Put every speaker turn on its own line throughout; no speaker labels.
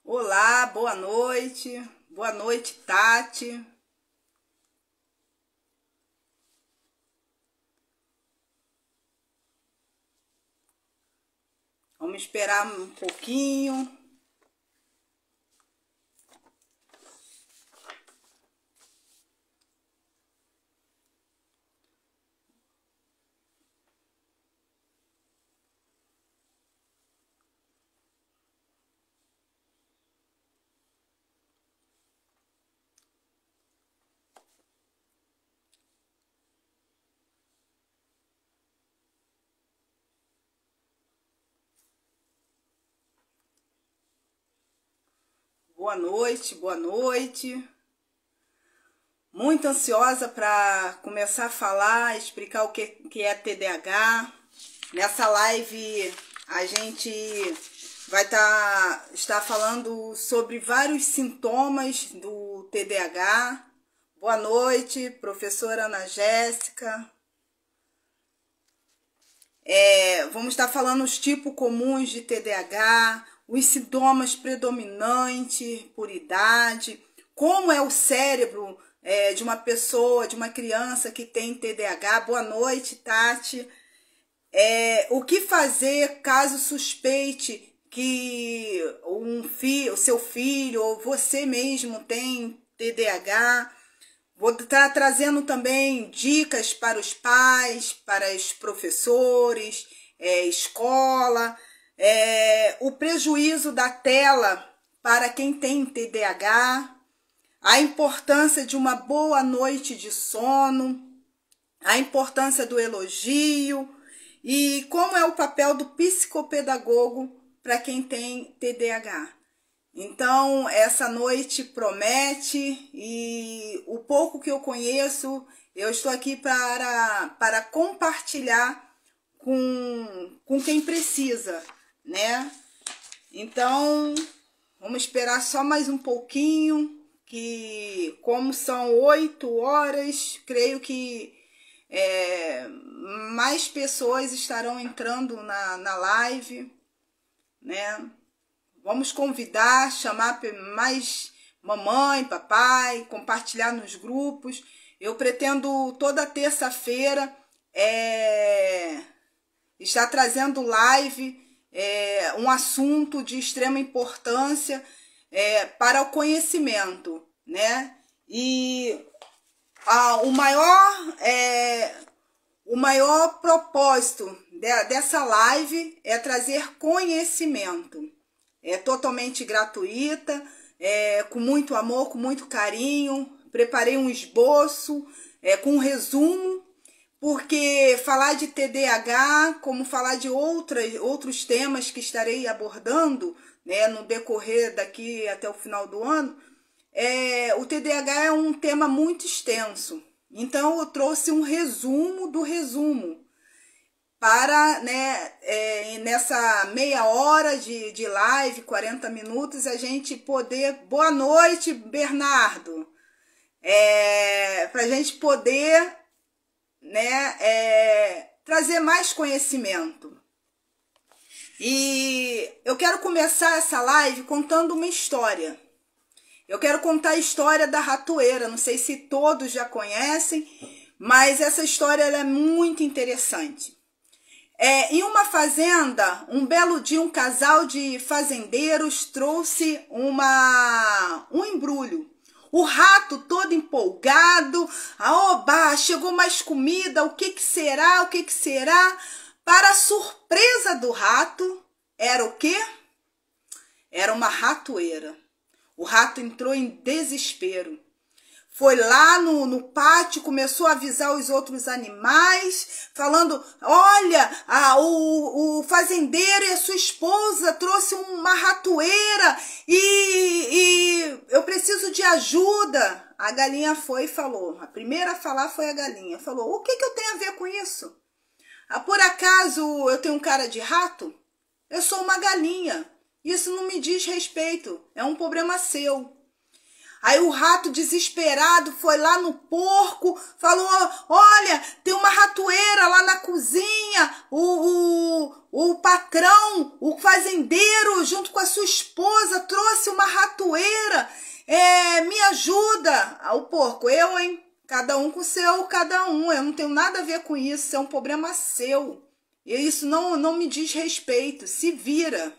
Olá, boa noite. Boa noite, Tati. Vamos esperar um pouquinho. Boa noite, boa noite. Muito ansiosa para começar a falar, explicar o que é TDAH. Nessa live a gente vai estar falando sobre vários sintomas do TDAH. Boa noite, professora Ana Jéssica. Vamos estar falando os tipos comuns de TDAH, os sintomas predominantes por idade, como é o cérebro de uma pessoa, de uma criança que tem TDAH. Boa noite, Tati. O que fazer caso suspeite que o seu filho ou você mesmo tem TDAH. Vou estar trazendo também dicas para os pais, para os professores, escola, o prejuízo da tela para quem tem TDAH, a importância de uma boa noite de sono, a importância do elogio e como é o papel do psicopedagogo para quem tem TDAH. Então, essa noite promete e o pouco que eu conheço, eu estou aqui para compartilhar com quem precisa, né? Então, vamos esperar só mais um pouquinho, que como são 8 horas, creio que mais pessoas estarão entrando na live, né? Vamos convidar, chamar mais mamãe, papai, compartilhar nos grupos. Eu pretendo toda terça-feira estar trazendo live, um assunto de extrema importância para o conhecimento, né? E o maior propósito dessa live é trazer conhecimento. É totalmente gratuita, com muito amor, com muito carinho. Preparei um esboço com um resumo, porque falar de TDAH, como falar de outros temas que estarei abordando, né, no decorrer daqui até o final do ano, o TDAH é um tema muito extenso. Então, eu trouxe um resumo do resumo, para, né, nessa meia hora de live, 40 minutos, a gente poder... Boa noite, Bernardo! Para a gente poder, né, trazer mais conhecimento. E eu quero começar essa live contando uma história. Eu quero contar a história da ratoeira. Não sei se todos já conhecem, mas essa história ela é muito interessante. Em uma fazenda, um belo dia, um casal de fazendeiros trouxe um embrulho. O rato todo empolgado, oba, chegou mais comida, o que será, o que será? Para a surpresa do rato, era o quê? Era uma ratoeira. O rato entrou em desespero. Foi lá no pátio, começou a avisar os outros animais, falando, olha, o fazendeiro e a sua esposa trouxe uma ratoeira e eu preciso de ajuda. A galinha foi e falou, a primeira a falar foi a galinha, falou, o que eu tenho a ver com isso? Por acaso eu tenho um cara de rato? Eu sou uma galinha, isso não me diz respeito, é um problema seu. Aí o rato desesperado foi lá no porco, falou, olha, tem uma ratoeira lá na cozinha, o patrão, o fazendeiro, junto com a sua esposa, trouxe uma ratoeira. Me ajuda. O porco, eu, hein? Cada um com o seu, cada um. Eu não tenho nada a ver com isso. Isso é um problema seu. E isso não me diz respeito. Se vira.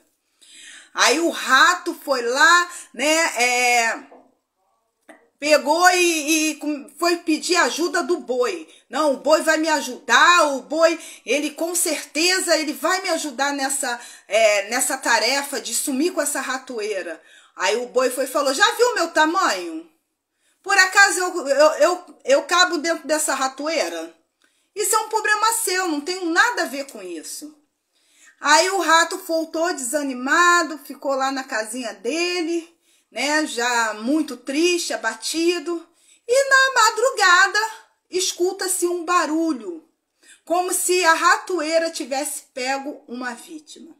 Aí o rato foi lá, né? Pegou e foi pedir ajuda do boi. Não, o boi vai me ajudar, o boi, ele com certeza, ele vai me ajudar nessa tarefa de sumir com essa ratoeira. Aí o boi foi e falou, já viu o meu tamanho? Por acaso eu cabo dentro dessa ratoeira? Isso é um problema seu, não tenho nada a ver com isso. Aí o rato voltou desanimado, ficou lá na casinha dele, né, já muito triste, abatido, e na madrugada escuta-se um barulho, como se a ratoeira tivesse pego uma vítima.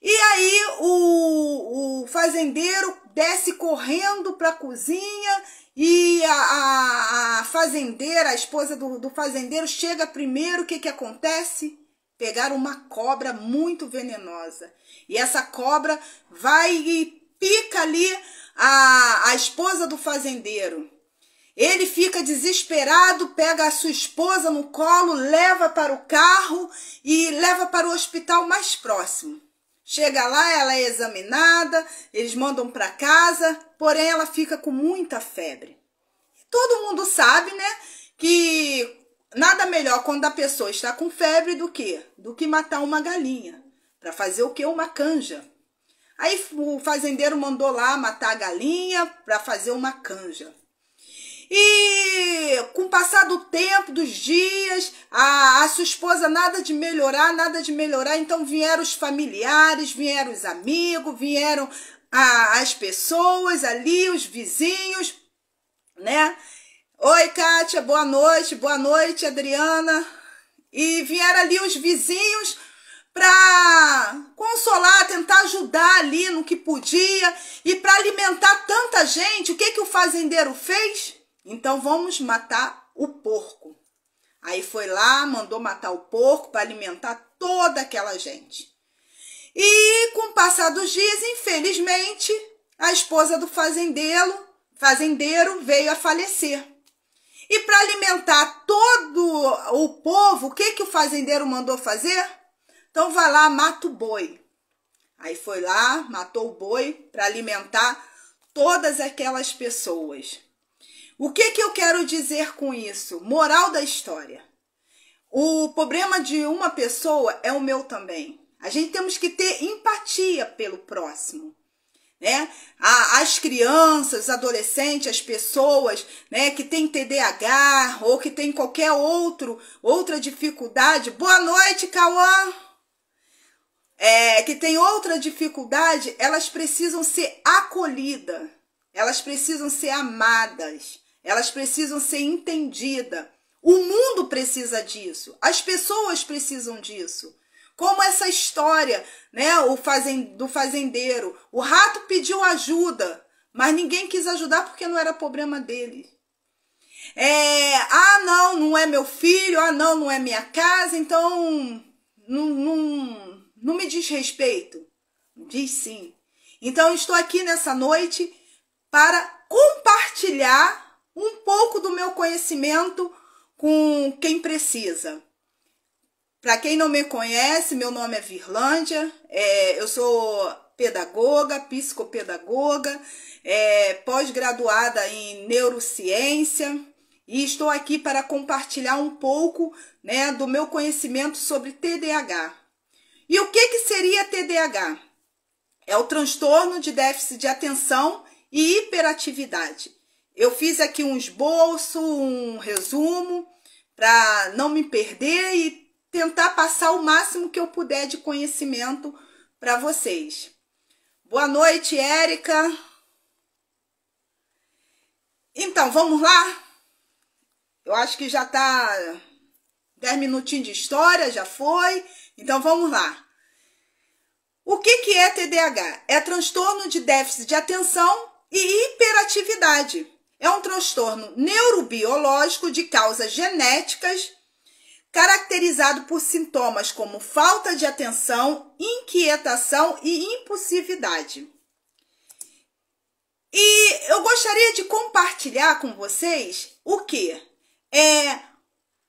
E aí o fazendeiro desce correndo para a cozinha e a fazendeira, a esposa do fazendeiro, chega primeiro. O que acontece? Pegaram uma cobra muito venenosa. E essa cobra vai e pica ali a esposa do fazendeiro. Ele fica desesperado, pega a sua esposa no colo, leva para o carro e leva para o hospital mais próximo. Chega lá, ela é examinada, eles mandam para casa, porém ela fica com muita febre. Todo mundo sabe, né, que nada melhor quando a pessoa está com febre do que matar uma galinha. Para fazer o quê? Uma canja. Aí o fazendeiro mandou lá matar a galinha para fazer uma canja. E com o passar do tempo, dos dias, a sua esposa nada de melhorar, então vieram os familiares, vieram os amigos, vieram as pessoas ali, os vizinhos, né? Oi, Kátia, boa noite, Adriana. E vieram ali os vizinhos para consolar, tentar ajudar ali no que podia e para alimentar tanta gente. O que o fazendeiro fez? Então vamos matar o porco. Aí foi lá, mandou matar o porco para alimentar toda aquela gente. E com o passar dos dias, infelizmente, a esposa do fazendeiro veio a falecer. E para alimentar todo o povo, o que o fazendeiro mandou fazer? Então vai lá, mata o boi. Aí foi lá, matou o boi para alimentar todas aquelas pessoas. O que eu quero dizer com isso? Moral da história. O problema de uma pessoa é o meu também. A gente temos que ter empatia pelo próximo, né? As crianças, os adolescentes, as pessoas, né, que têm TDAH ou que têm qualquer outra dificuldade. Boa noite, Cauã. Que tem outra dificuldade, elas precisam ser acolhidas, elas precisam ser amadas. Elas precisam ser entendidas. O mundo precisa disso. As pessoas precisam disso. Como essa história, né, do fazendeiro. O rato pediu ajuda, mas ninguém quis ajudar porque não era problema dele. Não é meu filho, não é minha casa, então não me diz respeito. Diz sim. Então, eu estou aqui nessa noite para compartilhar um pouco do meu conhecimento com quem precisa. Para quem não me conhece, meu nome é Virlândia, eu sou pedagoga, psicopedagoga, pós-graduada em neurociência e estou aqui para compartilhar um pouco, né, do meu conhecimento sobre TDAH. E o que seria TDAH? É o transtorno de déficit de atenção e hiperatividade. Eu fiz aqui um esboço, um resumo, para não me perder e tentar passar o máximo que eu puder de conhecimento para vocês. Boa noite, Érica. Então, vamos lá? Eu acho que já está 10 minutinhos de história, já foi. Então, vamos lá. O que é TDAH? É transtorno de déficit de atenção e hiperatividade. É um transtorno neurobiológico de causas genéticas caracterizado por sintomas como falta de atenção, inquietação e impulsividade. E eu gostaria de compartilhar com vocês o quê?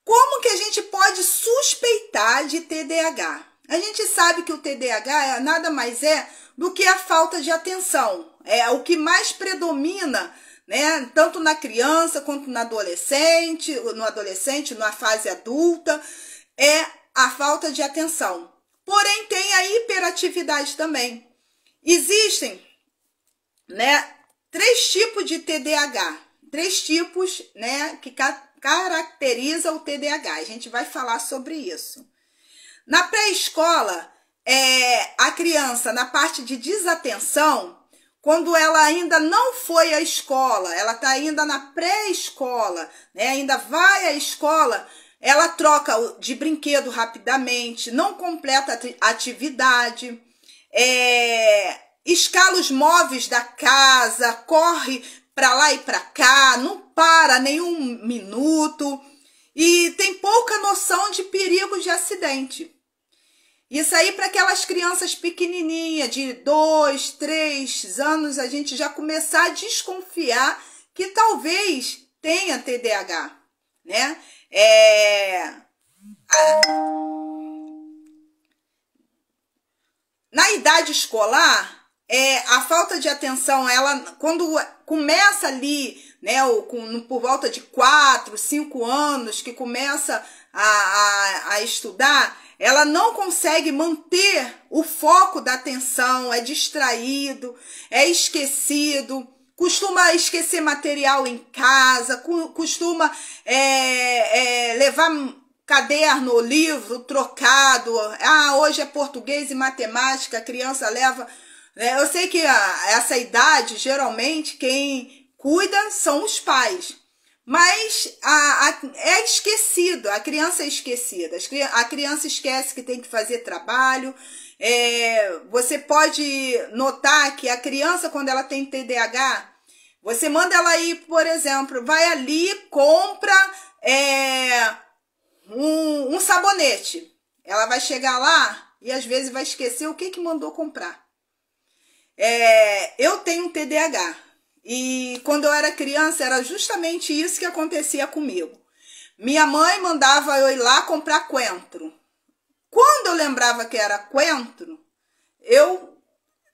Como que a gente pode suspeitar de TDAH? A gente sabe que o TDAH nada mais é do que a falta de atenção. É o que mais predomina, né, tanto na criança quanto no adolescente, na fase adulta, é a falta de atenção. Porém, tem a hiperatividade também. Existem, né, 3 tipos de TDAH, 3 tipos, né, que caracteriza o TDAH. A gente vai falar sobre isso. Na pré-escola, a criança, na parte de desatenção, quando ela ainda não foi à escola, ela está ainda na pré-escola, né, ainda vai à escola, ela troca de brinquedo rapidamente, não completa a atividade, escala os móveis da casa, corre para lá e para cá, não para nenhum minuto e tem pouca noção de perigo de acidente. Isso aí para aquelas crianças pequenininhas, de 2, 3 anos, a gente já começar a desconfiar que talvez tenha TDAH, né? Na idade escolar, a falta de atenção, ela quando começa ali, né, por volta de 4, 5 anos, que começa a estudar, ela não consegue manter o foco da atenção, é distraído, é esquecido, costuma esquecer material em casa, costuma levar caderno ou livro trocado. Hoje é português e matemática, a criança leva. Eu sei que essa idade, geralmente, quem cuida são os pais. Mas é esquecido, a criança é esquecida. A criança esquece que tem que fazer trabalho. Você pode notar que a criança, quando ela tem TDAH, você manda ela ir, por exemplo, vai ali, compra um sabonete. Ela vai chegar lá e às vezes vai esquecer o que mandou comprar. Eu tenho TDAH. E quando eu era criança, era justamente isso que acontecia comigo. Minha mãe mandava eu ir lá comprar coentro. Quando eu lembrava que era coentro, eu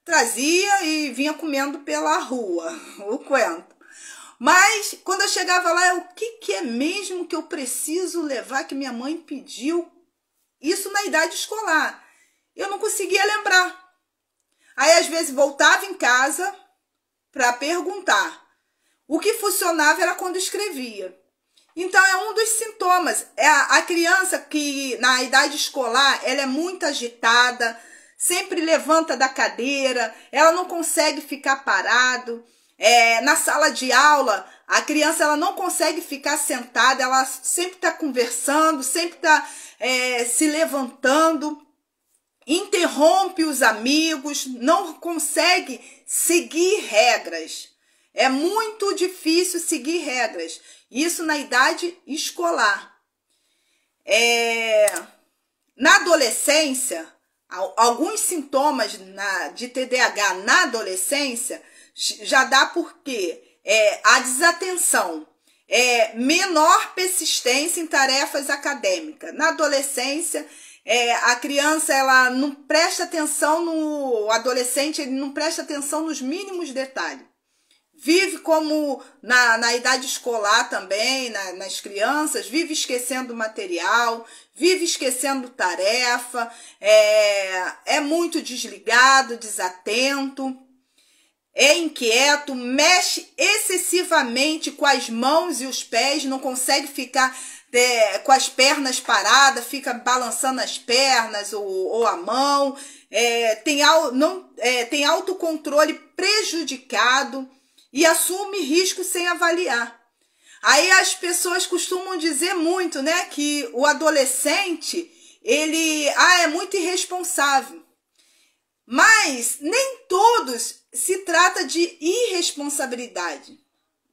trazia e vinha comendo pela rua o coentro. Mas quando eu chegava lá, o que é mesmo que eu preciso levar que minha mãe pediu? Isso na idade escolar. Eu não conseguia lembrar. Aí às vezes voltava em casa para perguntar. O que funcionava era quando escrevia. Então é um dos sintomas. A criança que na idade escolar, ela é muito agitada, sempre levanta da cadeira, ela não consegue ficar parado. Na sala de aula, a criança ela não consegue ficar sentada, ela sempre está conversando, sempre está se levantando, interrompe os amigos, não consegue seguir regras. É muito difícil seguir regras. Isso na idade escolar. Na adolescência, alguns sintomas de TDAH na adolescência já dá porque a desatenção, menor persistência em tarefas acadêmicas. Na adolescência, a criança ela não presta atenção o adolescente ele não presta atenção nos mínimos detalhes. Vive como na idade escolar também, nas crianças, vive esquecendo material, vive esquecendo tarefa, é muito desligado, desatento, é inquieto, mexe excessivamente com as mãos e os pés, não consegue ficar com as pernas paradas, fica balançando as pernas ou a mão, tem autocontrole prejudicado e assume risco sem avaliar. Aí as pessoas costumam dizer muito, né, que o adolescente, ele é muito irresponsável. Mas nem todos se trata de irresponsabilidade.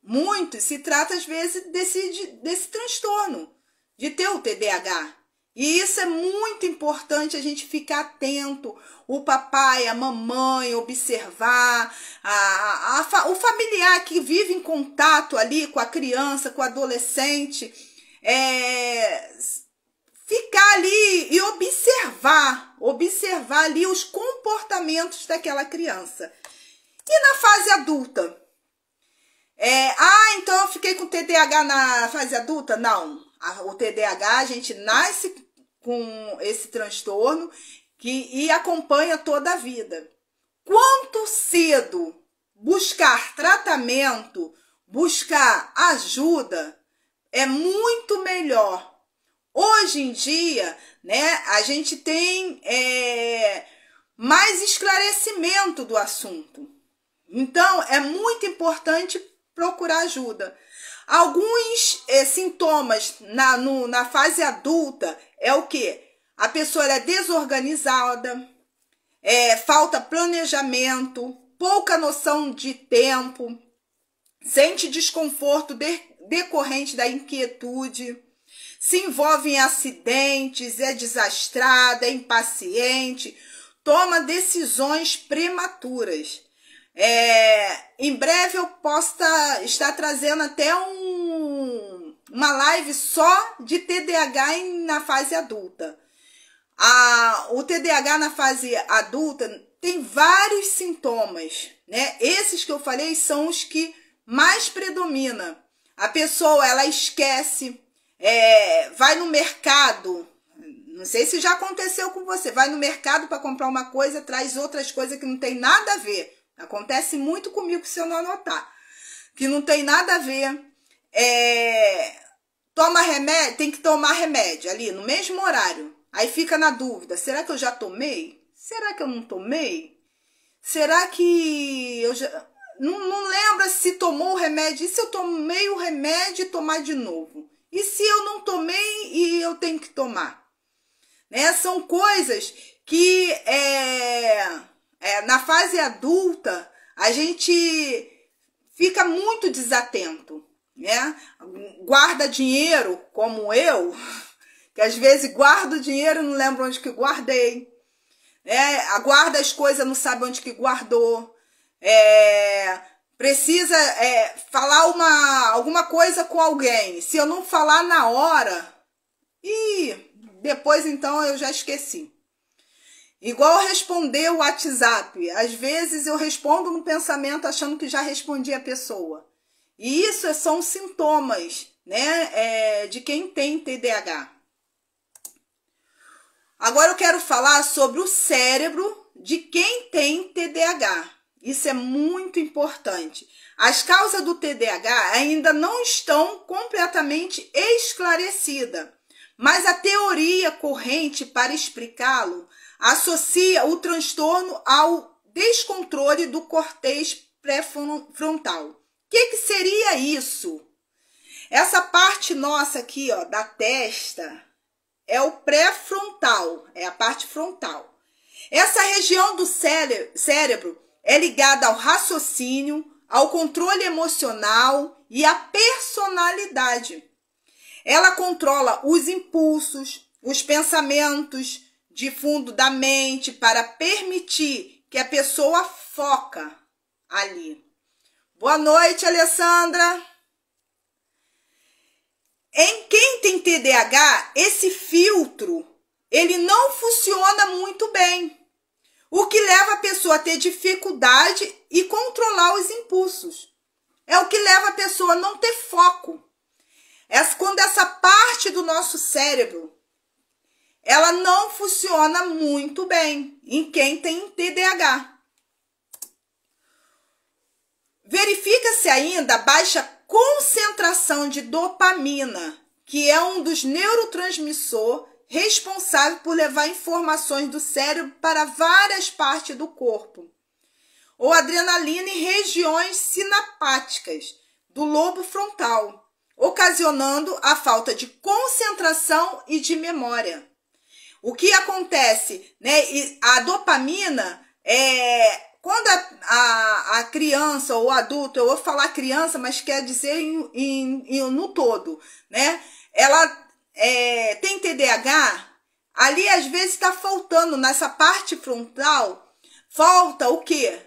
Muito se trata, às vezes, desse transtorno, de ter o TDAH, E isso é muito importante, a gente ficar atento, o papai, a mamãe, observar, o familiar que vive em contato ali com a criança, com o adolescente, ficar ali e observar ali os comportamentos daquela criança. E na fase adulta? Então eu fiquei com TDAH na fase adulta? Não. O TDAH, a gente nasce com esse transtorno e acompanha toda a vida. Quanto cedo buscar tratamento, buscar ajuda, é muito melhor. Hoje em dia, né, a gente tem mais esclarecimento do assunto. Então, é muito importante procurar ajuda. Alguns sintomas na fase adulta é o quê? A pessoa é desorganizada, falta planejamento, pouca noção de tempo, sente desconforto decorrente da inquietude, se envolve em acidentes, é desastrada, é impaciente, toma decisões prematuras. Em breve eu posso estar trazendo até uma live só de TDAH na fase adulta. O TDAH na fase adulta tem vários sintomas, né? Esses que eu falei são os que mais predominam. A pessoa, ela esquece, vai no mercado, não sei se já aconteceu com você, vai no mercado para comprar uma coisa, traz outras coisas que não tem nada a ver. Acontece muito comigo se eu não anotar, que não tem nada a ver. Toma remédio, tem que tomar remédio ali no mesmo horário. Aí fica na dúvida, será que eu já tomei? Será que eu não tomei? Será que eu já... Não lembra se tomou o remédio. E se eu tomei o remédio e tomar de novo? E se eu não tomei e eu tenho que tomar? Né? São coisas que na fase adulta a gente fica muito desatento, né? Guarda dinheiro, como eu, que às vezes guardo dinheiro e não lembro onde que guardei, guarda as coisas, não sabe onde que guardou, precisa falar alguma coisa com alguém, se eu não falar na hora, e depois então eu já esqueci. Igual responder o WhatsApp, às vezes eu respondo no pensamento achando que já respondi a pessoa. E isso são sintomas, né, de quem tem TDAH. Agora eu quero falar sobre o cérebro de quem tem TDAH. Isso é muito importante. As causas do TDAH ainda não estão completamente esclarecidas, mas a teoria corrente para explicá-lo associa o transtorno ao descontrole do córtex pré-frontal. O que seria isso? Essa parte nossa aqui, ó, da testa, é o pré-frontal, é a parte frontal. Essa região do cérebro é ligada ao raciocínio, ao controle emocional e à personalidade. Ela controla os impulsos, os pensamentos de fundo da mente para permitir que a pessoa foca ali. Boa noite, Alessandra. Em quem tem TDAH, esse filtro, ele não funciona muito bem, o que leva a pessoa a ter dificuldade e controlar os impulsos. É o que leva a pessoa a não ter foco. Quando essa parte do nosso cérebro, ela não funciona muito bem em quem tem TDAH. Verifica-se ainda a baixa concentração de dopamina, que é um dos neurotransmissores responsável por levar informações do cérebro para várias partes do corpo, ou adrenalina em regiões sinapáticas do lobo frontal, ocasionando a falta de concentração e de memória. O que acontece, né? A dopamina quando a criança ou adulto, eu vou falar criança, mas quer dizer no todo, né? Ela tem TDAH, ali às vezes está faltando, nessa parte frontal, falta o quê?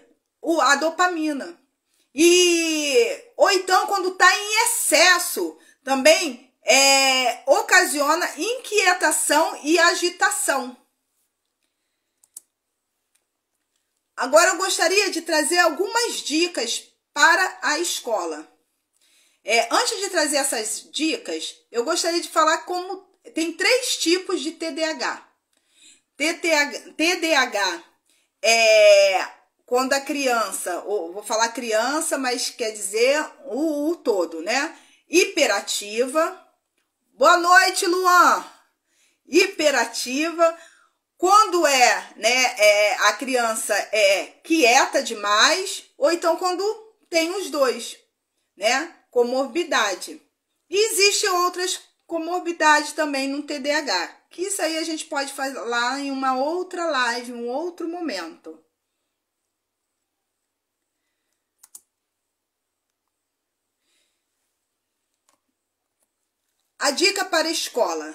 A dopamina. Ou então quando está em excesso, também ocasiona inquietação e agitação. Agora eu gostaria de trazer algumas dicas para a escola. Antes de trazer essas dicas, eu gostaria de falar como tem 3 tipos de TDAH. TDAH é quando a criança, ou vou falar criança, mas quer dizer o todo, né? Hiperativa. Boa noite, Luan. Hiperativa. Quando a criança é quieta demais, ou então quando tem os dois, né? Comorbidade. E existem outras comorbidades também no TDAH, que isso aí a gente pode falar em uma outra live, em um outro momento. A dica para a escola.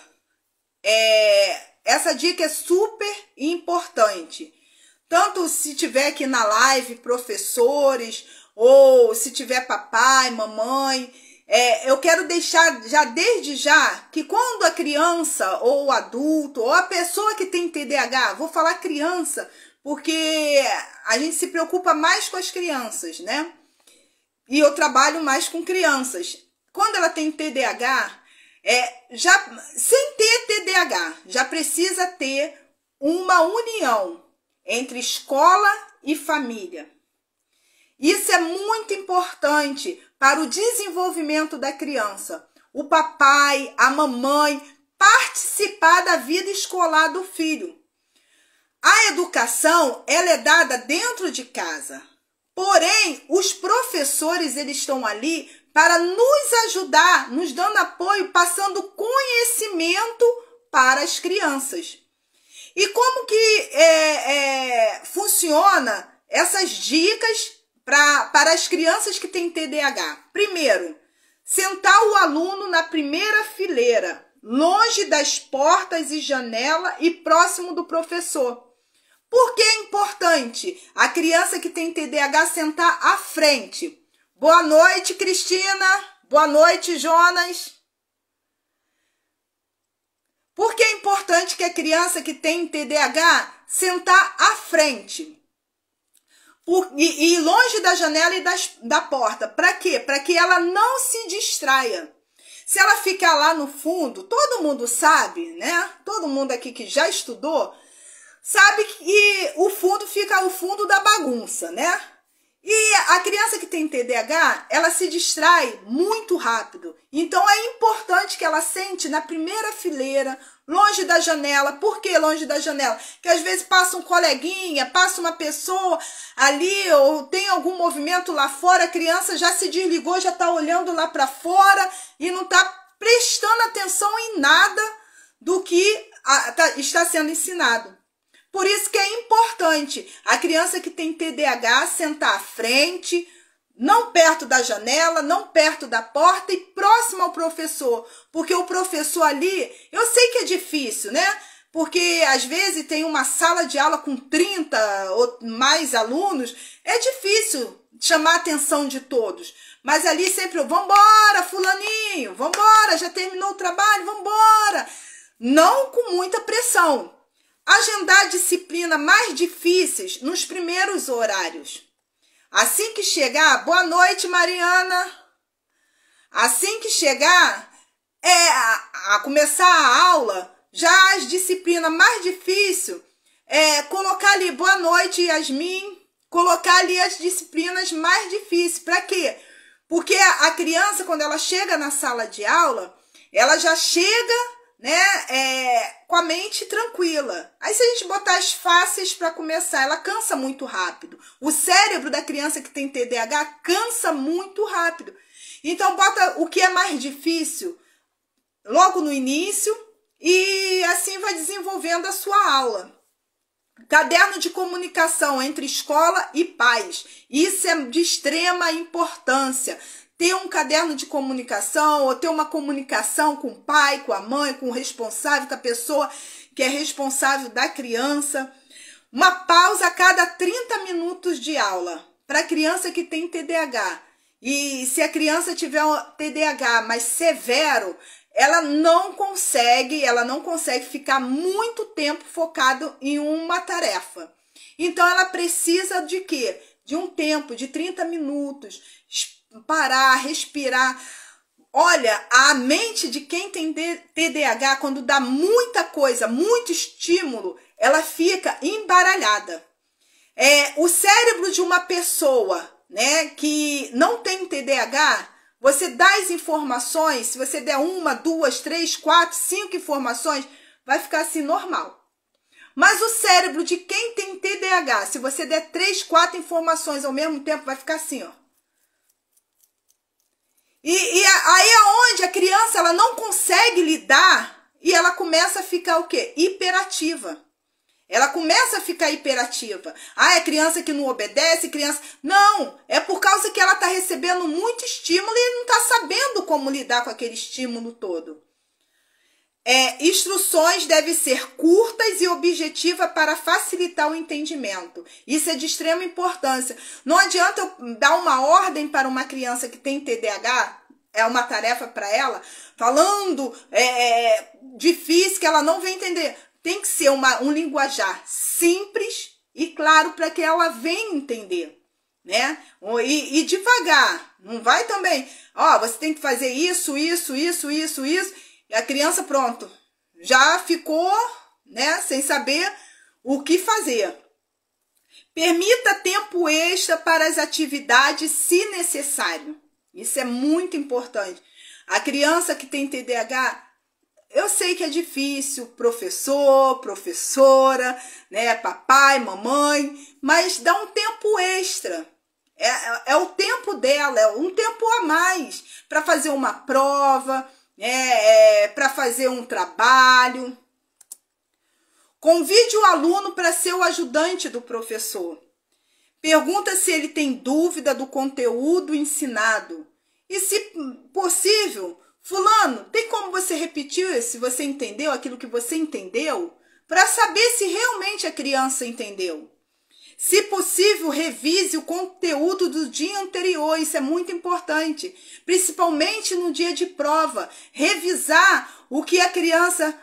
Essa dica é super importante. Tanto se tiver aqui na live professores, ou se tiver papai, mamãe, eu quero deixar já desde já que quando a criança ou o adulto ou a pessoa que tem TDAH, vou falar criança, porque a gente se preocupa mais com as crianças, né? E eu trabalho mais com crianças. Quando ela tem TDAH, já sem ter TDAH, já precisa ter uma união entre escola e família. Isso é muito importante para o desenvolvimento da criança. O papai, a mamãe, participar da vida escolar do filho. A educação, ela é dada dentro de casa. Porém, os professores, eles estão ali para nos ajudar, nos dando apoio, passando conhecimento para as crianças. E como que funciona essas dicas para as crianças que têm TDAH? Primeiro, sentar o aluno na primeira fileira, longe das portas e janela e próximo do professor. Por que é importante a criança que tem TDAH sentar à frente? Boa noite, Cristina. Boa noite, Jonas. Por que é importante que a criança que tem TDAH sentar à frente? E longe da janela e da porta. Para quê? Para que ela não se distraia. Se ela ficar lá no fundo, todo mundo sabe, né? Todo mundo aqui que já estudou, sabe que o fundo fica o fundo da bagunça, né? E a criança que tem TDAH, ela se distrai muito rápido. Então é importante que ela sente na primeira fileira, longe da janela. Por que longe da janela? Porque às vezes passa um coleguinha, passa uma pessoa ali, ou tem algum movimento lá fora, a criança já se desligou, já está olhando lá para fora e não está prestando atenção em nada do que está sendo ensinado. Por isso que é importante a criança que tem TDAH sentar à frente, não perto da janela, não perto da porta e próximo ao professor. Porque o professor ali, eu sei que é difícil, né? Porque às vezes tem uma sala de aula com 30 ou mais alunos, é difícil chamar a atenção de todos. Mas ali sempre, vambora, fulaninho, vambora, já terminou o trabalho, vambora. Não com muita pressão. Agendar disciplina mais difíceis nos primeiros horários. Assim que chegar, boa noite, Mariana. Assim que chegar, a começar a aula, já as disciplinas mais difíceis, colocar ali, boa noite, Yasmin, colocar ali as disciplinas mais difíceis. Para quê? Porque a criança, quando ela chega na sala de aula, ela já chega, né, com a mente tranquila. Aí se a gente botar as fáceis para começar, ela cansa muito rápido. O cérebro da criança que tem TDAH cansa muito rápido. Então bota o que é mais difícil logo no início e assim vai desenvolvendo a sua aula. Caderno de comunicação entre escola e pais. Isso é de extrema importância. ter um caderno de comunicação, ou ter uma comunicação com o pai, com a mãe, com o responsável, com a pessoa que é responsável da criança. Uma pausa a cada 30 minutos de aula para a criança que tem TDAH. E se a criança tiver um TDAH mais severo, ela não consegue ficar muito tempo focado em uma tarefa. Então ela precisa de quê? De um tempo de 30 minutos, parar, respirar. Olha, a mente de quem tem TDAH, quando dá muita coisa, muito estímulo, ela fica embaralhada. O cérebro de uma pessoa, né, que não tem TDAH, você dá as informações, se você der 1, 2, 3, 4, 5 informações, vai ficar assim normal. Mas o cérebro de quem tem TDAH, se você der 3, 4 informações ao mesmo tempo, vai ficar assim, ó. E aí é onde a criança ela não consegue lidar e ela começa a ficar o quê? Hiperativa. Ela começa a ficar hiperativa. Ah, é criança que não obedece, criança... Não, é por causa que ela está recebendo muito estímulo e não está sabendo como lidar com aquele estímulo todo. Instruções devem ser curtas e objetivas para facilitar o entendimento. Isso é de extrema importância. Não adianta eu dar uma ordem para uma criança que tem TDAH, é uma tarefa para ela, falando difícil que ela não vai entender. Tem que ser um linguajar simples e claro para que ela venha entender, né? E devagar, não vai também, você tem que fazer isso. E a criança, pronto, já ficou, né, sem saber o que fazer. Permita tempo extra para as atividades se necessário. Isso é muito importante. A criança que tem TDAH, eu sei que é difícil, professor, professora, né, papai, mamãe, mas dá um tempo extra. É o tempo dela, é um tempo a mais para fazer uma prova, para fazer um trabalho. Convide o aluno para ser o ajudante do professor. Pergunta se ele tem dúvida do conteúdo ensinado. E, se possível, fulano, tem como você repetir se você entendeu aquilo que você entendeu? Para saber se realmente a criança entendeu. Se possível, revise o conteúdo do dia anterior, isso é muito importante, principalmente no dia de prova. Revisar o que a criança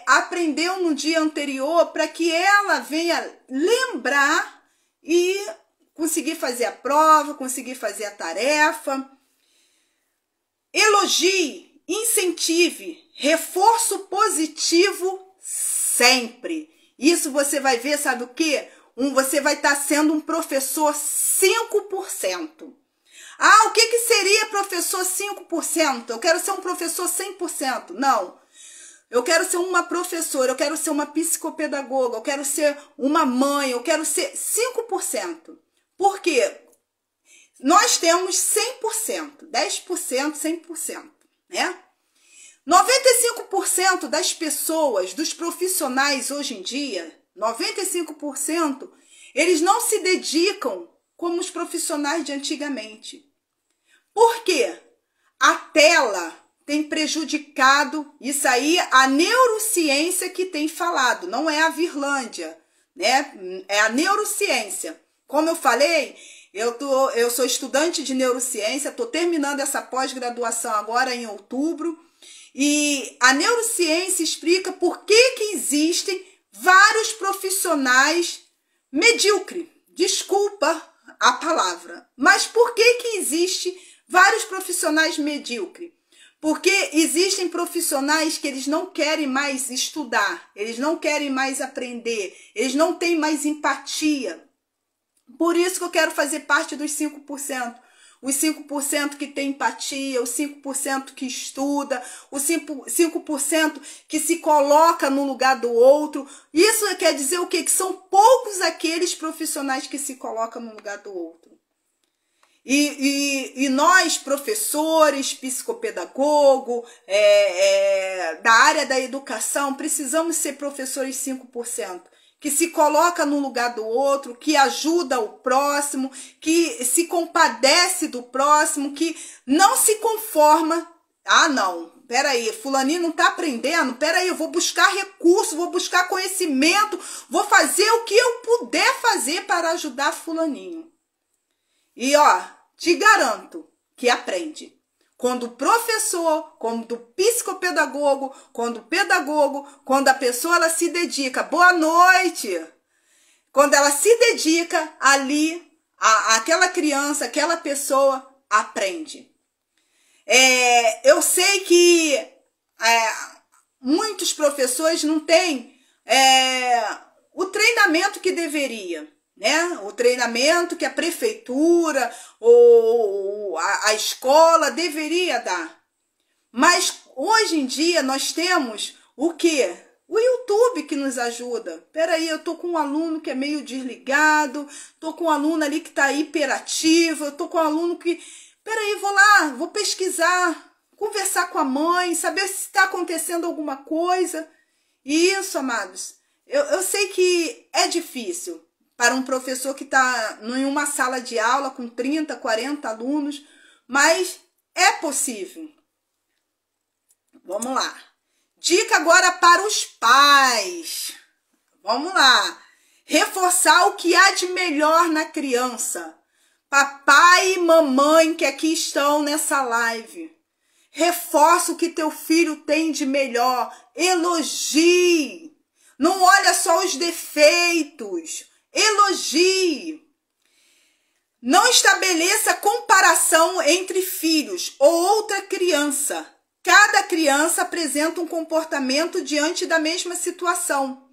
aprendeu no dia anterior para que ela venha lembrar e conseguir fazer a prova, conseguir fazer a tarefa. Elogie, incentive, reforço positivo sempre. Isso você vai ver, sabe o quê? Você vai estar sendo um professor 5%. O que seria professor 5%? Eu quero ser um professor 100%. Não. Eu quero ser uma professora, eu quero ser uma psicopedagoga, eu quero ser uma mãe, eu quero ser 5%. Por quê? Nós temos 100%, 10%, 100%, né? 95% das pessoas, dos profissionais hoje em dia, 95%, eles não se dedicam como os profissionais de antigamente. Por quê? A tela tem prejudicado, isso aí a neurociência que tem falado, não é a Virlândia, né? É a neurociência. Como eu falei, eu sou estudante de neurociência, estou terminando essa pós-graduação agora em outubro, e a neurociência explica por que existem vários profissionais medíocres. Desculpa a palavra, mas por que existe vários profissionais medíocres? Porque existem profissionais que eles não querem mais estudar, eles não querem mais aprender, eles não têm mais empatia. Por isso que eu quero fazer parte dos 5%. Os 5% que tem empatia, os 5% que estuda, os 5% que se coloca no lugar do outro. Isso quer dizer o quê? Que são poucos aqueles profissionais que se colocam no lugar do outro. E nós, professores, psicopedagogo, da área da educação, precisamos ser professores 5%. que se coloca no lugar do outro, que ajuda o próximo, que se compadece do próximo, que não se conforma. Ah, não, peraí, fulaninho não tá aprendendo, peraí, eu vou buscar recurso, vou buscar conhecimento, vou fazer o que eu puder fazer para ajudar fulaninho. E ó, te garanto que aprende. Quando o professor, quando o psicopedagogo, quando o pedagogo, quando a pessoa ela se dedica, boa noite, quando ela se dedica ali, aquela criança, aquela pessoa aprende. Eu sei que muitos professores não têm o treinamento que deveria, né? O treinamento que a prefeitura ou a escola deveria dar. Mas hoje em dia nós temos o quê? O YouTube que nos ajuda. Peraí, eu tô com um aluno que é meio desligado, tô com um aluno ali que tá hiperativo, eu tô com um aluno que... Peraí, vou lá, vou pesquisar, conversar com a mãe, saber se está acontecendo alguma coisa. E isso, amados, eu sei que é difícil para um professor que está em uma sala de aula com 30, 40 alunos, mas é possível. Vamos lá. Dica agora para os pais. Vamos lá. Reforçar o que há de melhor na criança. Papai e mamãe que aqui estão nessa live. Reforça o que teu filho tem de melhor. Elogie. Não olha só os defeitos. Elogie. Não estabeleça comparação entre filhos ou outra criança. Cada criança apresenta um comportamento diante da mesma situação.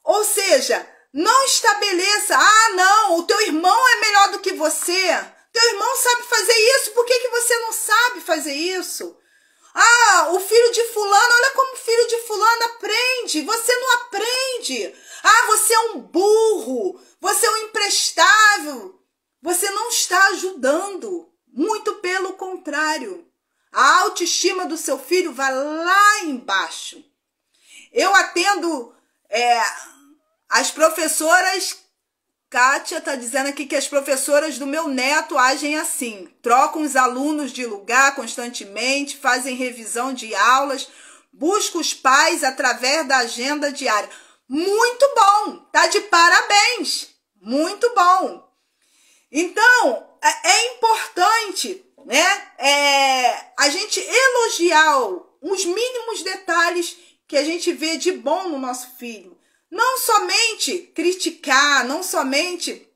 Ou seja, não estabeleça, não, o teu irmão é melhor do que você. Teu irmão sabe fazer isso, por que você não sabe fazer isso? Ah, o filho de fulano, olha como o filho de fulano aprende, você não aprende. Ah, você é um burro, você é um imprestável. Você não está ajudando, muito pelo contrário. A autoestima do seu filho vai lá embaixo. Eu atendo as professoras, Kátia está dizendo aqui que as professoras do meu neto agem assim. Trocam os alunos de lugar constantemente, fazem revisão de aulas, buscam os pais através da agenda diária. Muito bom, tá de parabéns, muito bom. Então, é importante, né, a gente elogiar os mínimos detalhes que a gente vê de bom no nosso filho. Não somente criticar, não somente,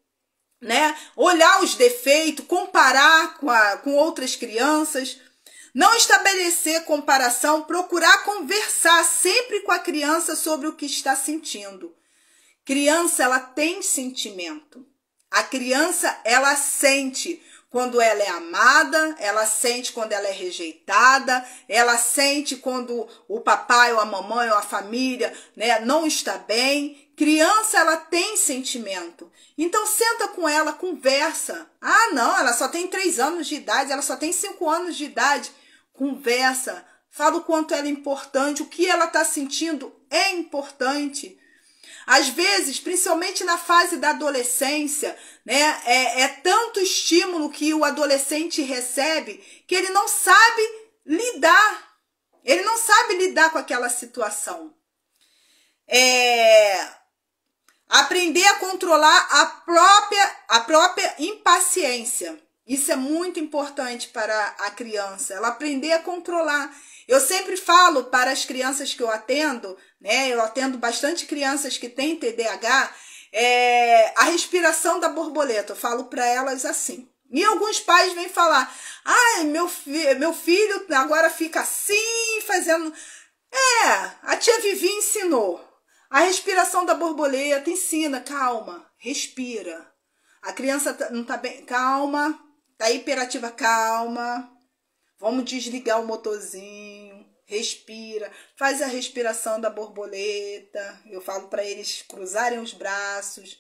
né, olhar os defeitos, comparar com outras crianças, não estabelecer comparação, procurar conversar sempre com a criança sobre o que está sentindo. Criança, ela tem sentimento. A criança, ela sente quando ela é amada, ela sente quando ela é rejeitada, ela sente quando o papai ou a mamãe ou a família, né, não está bem. Criança, ela tem sentimento. Então, senta com ela, conversa. Ah, não, ela só tem 3 anos de idade, ela só tem 5 anos de idade. Conversa, fala o quanto ela é importante, o que ela está sentindo é importante. Às vezes, principalmente na fase da adolescência, né, é tanto estímulo que o adolescente recebe que ele não sabe lidar. Ele não sabe lidar com aquela situação. Aprender a controlar a própria impaciência. Isso é muito importante para a criança. Ela aprender a controlar. Eu sempre falo para as crianças que eu atendo, né? Eu atendo bastante crianças que têm TDAH, a respiração da borboleta. Eu falo para elas assim. E alguns pais vêm falar, ai, meu filho agora fica assim, fazendo... a tia Vivi ensinou. A respiração da borboleta ensina, calma, respira. A criança não tá bem, calma, tá hiperativa, calma. Vamos desligar o motorzinho, respira, faz a respiração da borboleta. Eu falo para eles cruzarem os braços,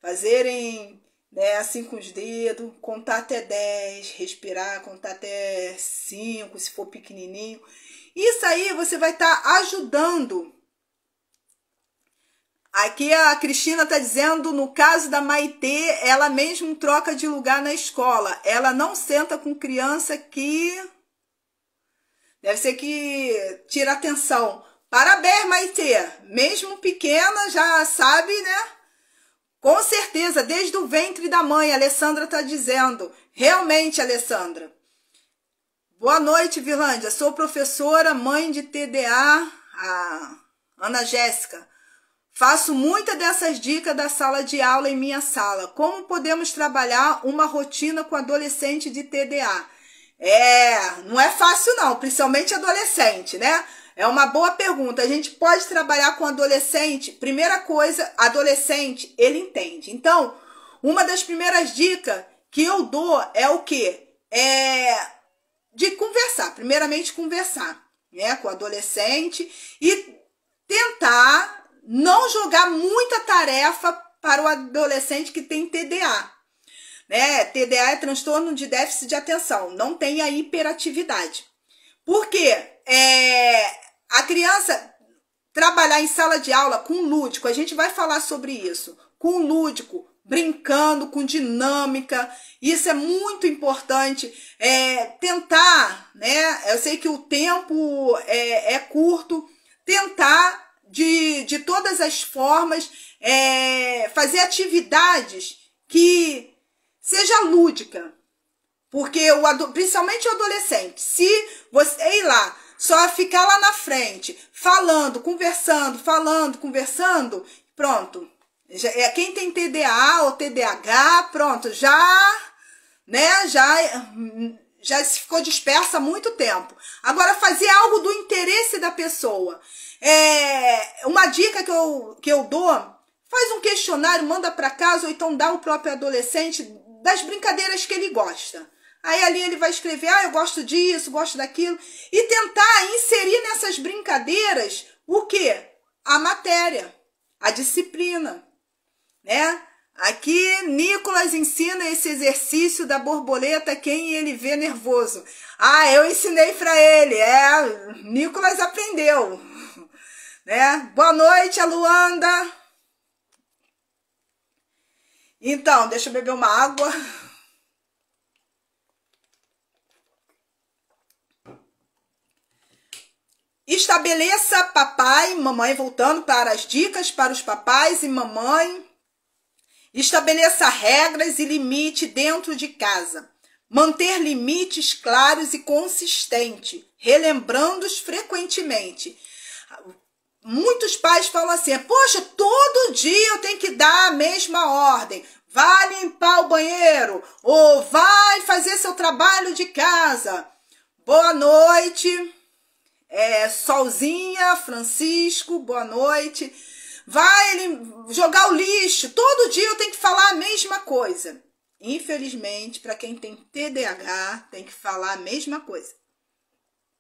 fazerem, né, assim com os dedos, contar até 10, respirar, contar até 5, se for pequenininho. Isso aí você vai estar ajudando Aqui a Cristina está dizendo, no caso da Maitê, ela mesmo troca de lugar na escola. Ela não senta com criança que... Deve ser que tira atenção. Parabéns, Maitê. Mesmo pequena, já sabe, né? Com certeza, desde o ventre da mãe, a Alessandra está dizendo. Realmente, Alessandra. Boa noite, Virlândia. Sou professora, mãe de TDA, a Ana Jéssica. Faço muitas dessas dicas da sala de aula em minha sala. Como podemos trabalhar uma rotina com adolescente de TDA? Não é fácil não, principalmente adolescente, né? É uma boa pergunta. A gente pode trabalhar com adolescente? Primeira coisa, adolescente, ele entende. Então, uma das primeiras dicas que eu dou é o quê? De conversar. Primeiramente, conversar, né, com o adolescente e tentar não jogar muita tarefa para o adolescente que tem TDA. Né? TDA é transtorno de déficit de atenção, não tem a hiperatividade. Por quê? A criança trabalhar em sala de aula com lúdico, a gente vai falar sobre isso, com lúdico, brincando, com dinâmica, isso é muito importante. Tentar, né? Eu sei que o tempo é curto, tentar de todas as formas fazer atividades que seja lúdica, porque principalmente o adolescente, se você ir lá, só ficar lá na frente, falando, conversando, pronto. Quem tem TDA ou TDAH, pronto, já se ficou dispersa há muito tempo. Agora, fazer algo do interesse da pessoa. Uma dica que eu dou, faz um questionário, manda para casa, ou então dá ao próprio adolescente das brincadeiras que ele gosta. Aí ali ele vai escrever, eu gosto disso, gosto daquilo, e tentar inserir nessas brincadeiras o quê? A matéria, a disciplina, né? Aqui, Nicolas ensina esse exercício da borboleta quem ele vê nervoso. Eu ensinei para ele, Nicolas aprendeu, né? Boa noite, Luanda. Então, deixa eu beber uma água. Estabeleça papai e mamãe, voltando para as dicas para os papais e mamãe. Estabeleça regras e limite dentro de casa. Manter limites claros e consistentes, relembrando-os frequentemente. Muitos pais falam assim, poxa, todo dia eu tenho que dar a mesma ordem. Vai limpar o banheiro ou vai fazer seu trabalho de casa. Boa noite. Solzinha, Francisco, boa noite. Vai jogar o lixo. Todo dia eu tenho que falar a mesma coisa. Infelizmente, para quem tem TDAH, tem que falar a mesma coisa.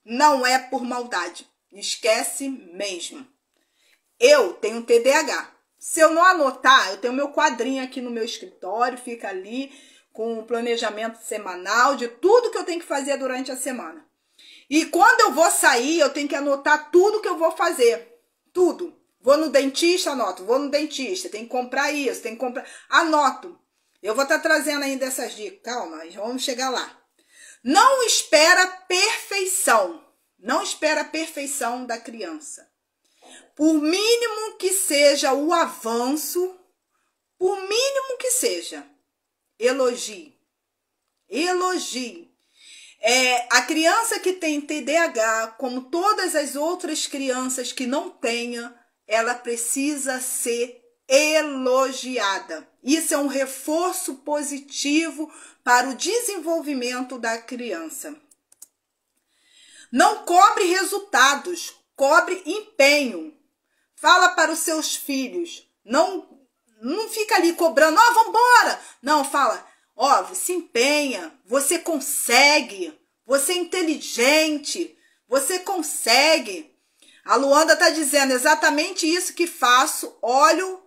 Não é por maldade. Esquece mesmo. Eu tenho TDAH. Se eu não anotar, eu tenho meu quadrinho aqui no meu escritório, fica ali com o planejamento semanal de tudo que eu tenho que fazer durante a semana. E quando eu vou sair, eu tenho que anotar tudo que eu vou fazer. Tudo. Vou no dentista, anoto. Vou no dentista, tem que comprar isso, tem que comprar... Anoto. Eu vou estar trazendo ainda essas dicas. Calma, vamos chegar lá. Não espera perfeição. Não espera a perfeição da criança. Por mínimo que seja o avanço, por mínimo que seja, elogie. Elogie. A criança que tem TDAH, como todas as outras crianças que não tenham, ela precisa ser elogiada. Isso é um reforço positivo para o desenvolvimento da criança. Não cobre resultados, cobre empenho. Fala para os seus filhos, não fica ali cobrando, vamos embora. Não, fala, se empenha, você consegue, você é inteligente, você consegue. A Luanda está dizendo exatamente isso que faço, olha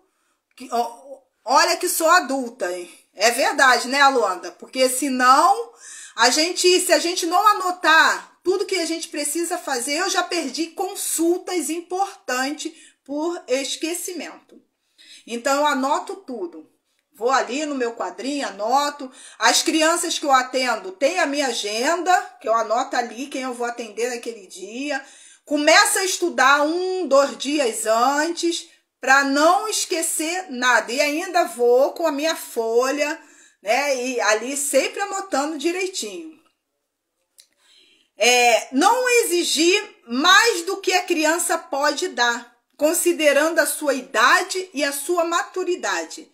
que sou adulta. Hein? É verdade, né, Luanda? Porque senão, se a gente não anotar tudo que a gente precisa fazer, eu já perdi consultas importantes por esquecimento. Então eu anoto tudo. Vou ali no meu quadrinho, anoto. As crianças que eu atendo têm a minha agenda, que eu anoto ali quem eu vou atender naquele dia. Começo a estudar 1, 2 dias antes, para não esquecer nada. E ainda vou com a minha folha, né? E ali sempre anotando direitinho. Não exigir mais do que a criança pode dar, considerando a sua idade e a sua maturidade.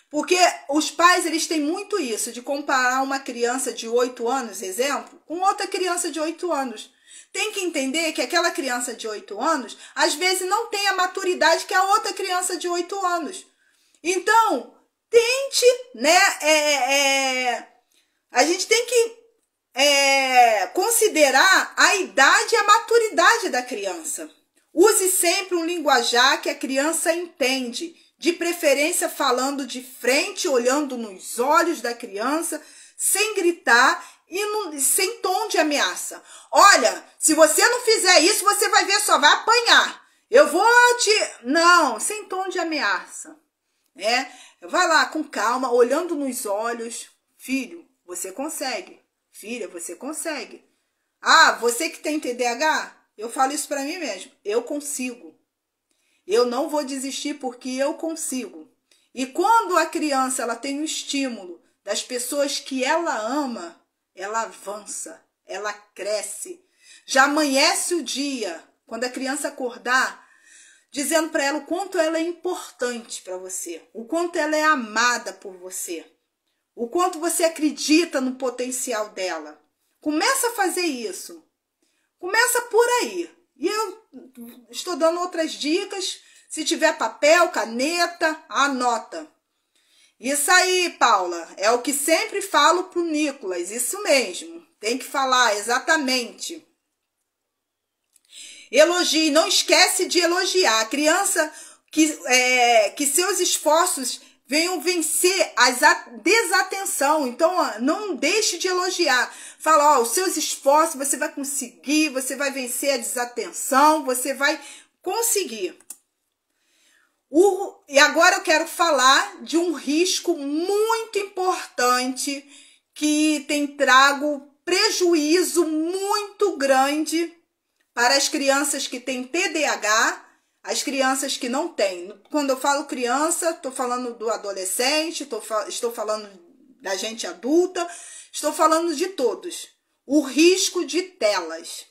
Porque os pais, eles têm muito isso, de comparar uma criança de 8 anos, exemplo, com outra criança de 8 anos. Tem que entender que aquela criança de 8 anos, às vezes, não tem a maturidade que a outra criança de 8 anos. Então, tente, né, a gente tem que considerar a idade e a maturidade da criança. Use sempre um linguajar que a criança entende, de preferência falando de frente, olhando nos olhos da criança, sem gritar e sem tom de ameaça. Olha, se você não fizer isso, você vai ver, só vai apanhar. Eu vou te... Não, sem tom de ameaça. Vai lá com calma, olhando nos olhos. Filho, você consegue. Filha, você consegue. Ah, você que tem TDAH? Eu falo isso para mim mesmo. Eu consigo. Eu não vou desistir porque eu consigo. E quando a criança ela tem o estímulo das pessoas que ela ama, ela avança, ela cresce. Já amanhece o dia, quando a criança acordar, dizendo para ela o quanto ela é importante para você, o quanto ela é amada por você, o quanto você acredita no potencial dela. Começa a fazer isso. Começa por aí. E eu estou dando outras dicas. Se tiver papel, caneta, anota. Isso aí, Paula, é o que sempre falo pro Nicolas. Isso mesmo. Tem que falar exatamente. Elogie. Não esquece de elogiar. A criança que seus esforços venham vencer a desatenção. Então, não deixe de elogiar. Fala, os seus esforços, você vai conseguir, você vai vencer a desatenção, você vai conseguir. E agora eu quero falar de um risco muito importante que tem trago prejuízo muito grande para as crianças que têm TDAH, as crianças que não têm. Quando eu falo criança, estou falando do adolescente, estou falando da gente adulta, estou falando de todos. O risco de telas.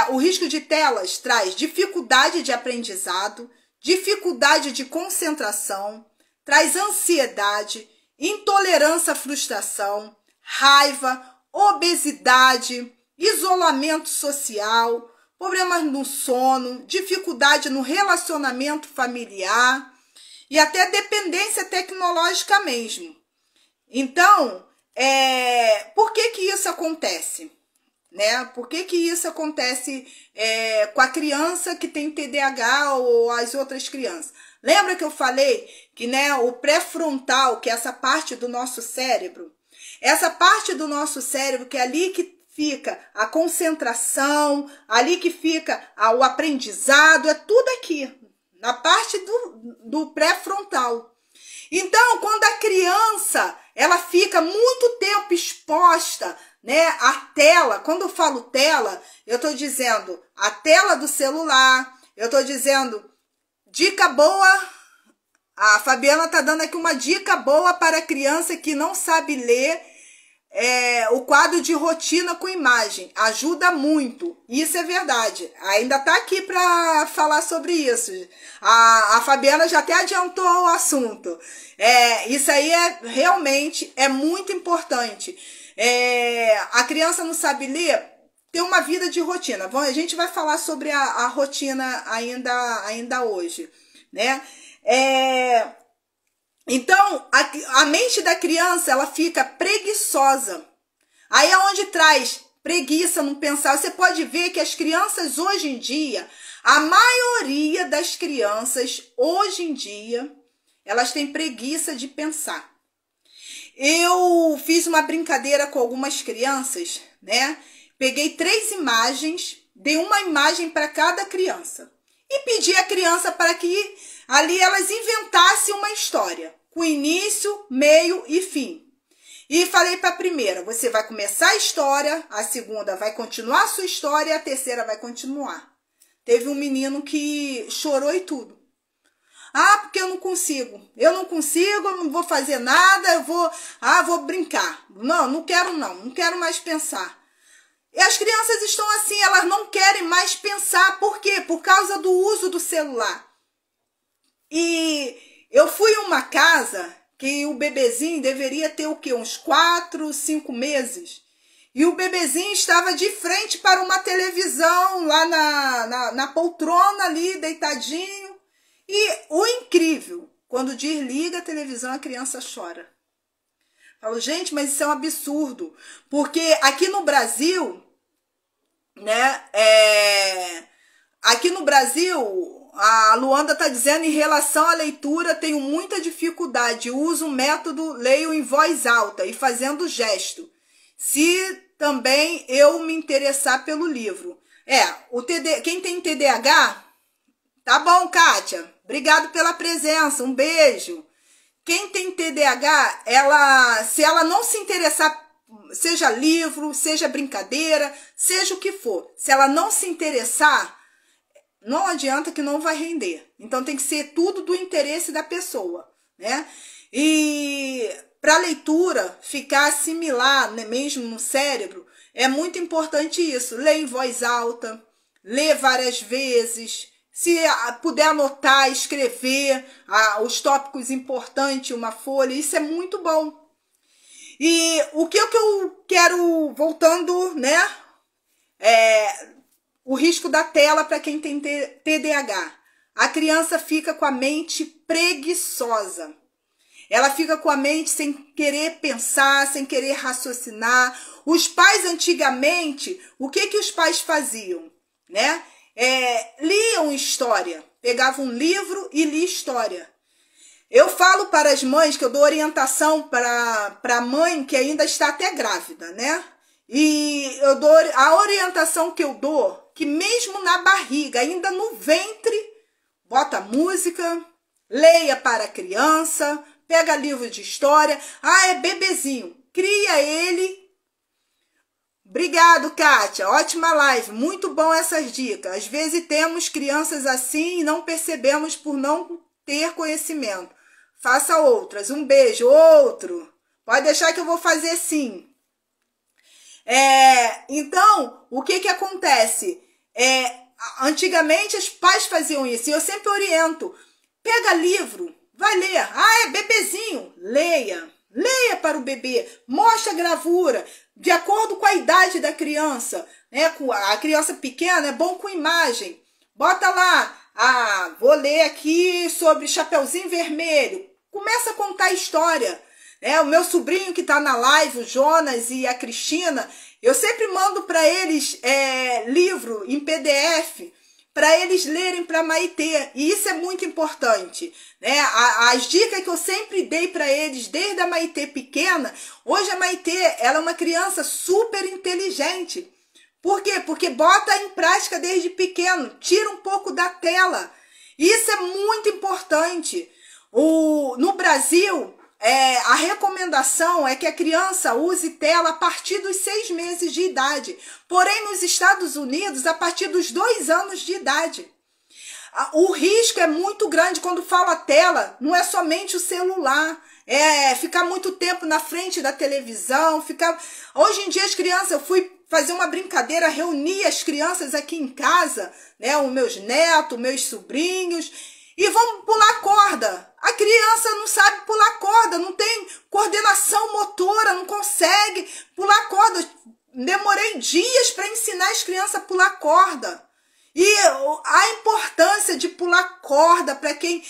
O risco de telas traz dificuldade de aprendizado, dificuldade de concentração, traz ansiedade, intolerância à frustração, raiva, obesidade, isolamento social, problemas no sono, dificuldade no relacionamento familiar e até dependência tecnológica mesmo. Então, por que isso acontece? Por que isso acontece com a criança que tem TDAH ou as outras crianças? Lembra que eu falei que o pré-frontal, que é essa parte do nosso cérebro, que é ali que fica a concentração, ali que fica o aprendizado, é tudo aqui, na parte do pré-frontal. Então, quando a criança ela fica muito tempo exposta à tela, quando eu falo tela, eu estou dizendo a tela do celular, eu estou dizendo dica boa, a Fabiana está dando aqui uma dica boa para a criança que não sabe ler, o quadro de rotina com imagem, ajuda muito, isso é verdade, ainda tá aqui para falar sobre isso, a Fabiana já até adiantou o assunto, isso aí realmente é muito importante, a criança não sabe ler, tem uma vida de rotina, a gente vai falar sobre a rotina ainda hoje, Então, a mente da criança, ela fica preguiçosa. Aí é onde traz preguiça no pensar. Você pode ver que as crianças hoje em dia, a maioria das crianças hoje em dia, elas têm preguiça de pensar. Eu fiz uma brincadeira com algumas crianças, Peguei 3 imagens, dei uma imagem para cada criança. E pedi à criança para que ali elas inventassem uma história, com início, meio e fim. E falei para a primeira, você vai começar a história, a segunda vai continuar a sua história e a terceira vai continuar. Teve um menino que chorou e tudo. Ah, porque eu não consigo, eu não vou fazer nada, vou brincar. Não quero mais pensar. E as crianças estão assim, elas não querem mais pensar. Por quê? Por causa do uso do celular. E eu fui em uma casa que o bebezinho deveria ter o quê? Uns 4, 5 meses. E o bebezinho estava de frente para uma televisão, lá na poltrona ali, deitadinho. E o incrível, quando desliga a televisão, a criança chora. Falo, gente, mas isso é um absurdo. Porque aqui no Brasil, né, aqui no Brasil, a Luanda está dizendo, em relação à leitura, tenho muita dificuldade. Uso o método leio em voz alta e fazendo gesto. Se também eu me interessar pelo livro. Quem tem TDAH, tá bom, Kátia. Obrigado pela presença, um beijo. Quem tem TDAH, se ela não se interessar, seja livro, seja brincadeira, seja o que for, se ela não se interessar, não adianta que não vai render. Então tem que ser tudo do interesse da pessoa, né? E para a leitura ficar assimilar, né, mesmo no cérebro, é muito importante isso. Ler em voz alta, ler várias vezes. Se puder anotar, escrever os tópicos importantes, uma folha, isso é muito bom. E o que eu quero, voltando, né? O risco da tela para quem tem TDAH. A criança fica com a mente preguiçosa. Ela fica com a mente sem querer pensar, sem querer raciocinar. Os pais, antigamente, o que os pais faziam, né? Liam história, pegavam um livro e lia história. Eu falo para as mães que eu dou orientação para a mãe que ainda está até grávida, né? E eu dou a orientação que eu dou, que mesmo na barriga, ainda no ventre, bota música, leia para a criança, pega livro de história. Ah, é bebezinho, cria ele. Obrigado, Kátia. Ótima live. Muito bom essas dicas. Às vezes temos crianças assim e não percebemos por não ter conhecimento. Faça outras. Um beijo. Outro. Pode deixar que eu vou fazer sim. Então, o que acontece? Antigamente, os pais faziam isso. E eu sempre oriento. Pega livro. Vai ler. Ah, é bebezinho. Leia. Leia para o bebê. Mostra a gravura. De acordo com a idade da criança, né? A criança pequena é bom com imagem. Bota lá, vou ler aqui sobre Chapeuzinho Vermelho. Começa a contar a história. O meu sobrinho que está na live, o Jonas e a Cristina, eu sempre mando para eles livro em PDF, para eles lerem para Maitê. E isso é muito importante, né? As dicas que eu sempre dei para eles, desde a Maitê pequena, hoje a Maitê, ela é uma criança super inteligente. Por quê? Porque bota em prática desde pequeno, tira um pouco da tela. Isso é muito importante. No Brasil, a recomendação é que a criança use tela a partir dos 6 meses de idade. Porém, nos Estados Unidos, a partir dos 2 anos de idade. O risco é muito grande quando fala tela, não é somente o celular. Ficar muito tempo na frente da televisão. Hoje em dia as crianças, eu fui fazer uma brincadeira, reuni as crianças aqui em casa, né, os meus netos, meus sobrinhos, e vamos pular corda. A criança não sabe pular corda, não tem coordenação motora, não consegue pular corda. Demorei dias para ensinar as crianças a pular corda. E a importância de pular corda para quem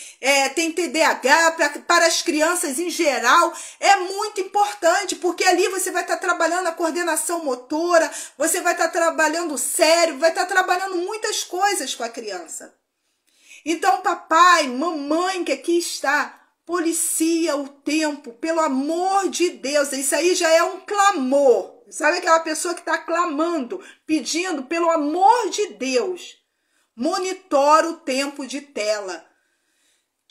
tem TDAH, para as crianças em geral, é muito importante, porque ali você vai estar trabalhando a coordenação motora, você vai estar trabalhando o cérebro, vai estar trabalhando muitas coisas com a criança. Então, papai, mamãe que aqui está, policia o tempo, pelo amor de Deus. Isso aí já é um clamor. Sabe aquela pessoa que está clamando, pedindo, pelo amor de Deus, monitora o tempo de tela.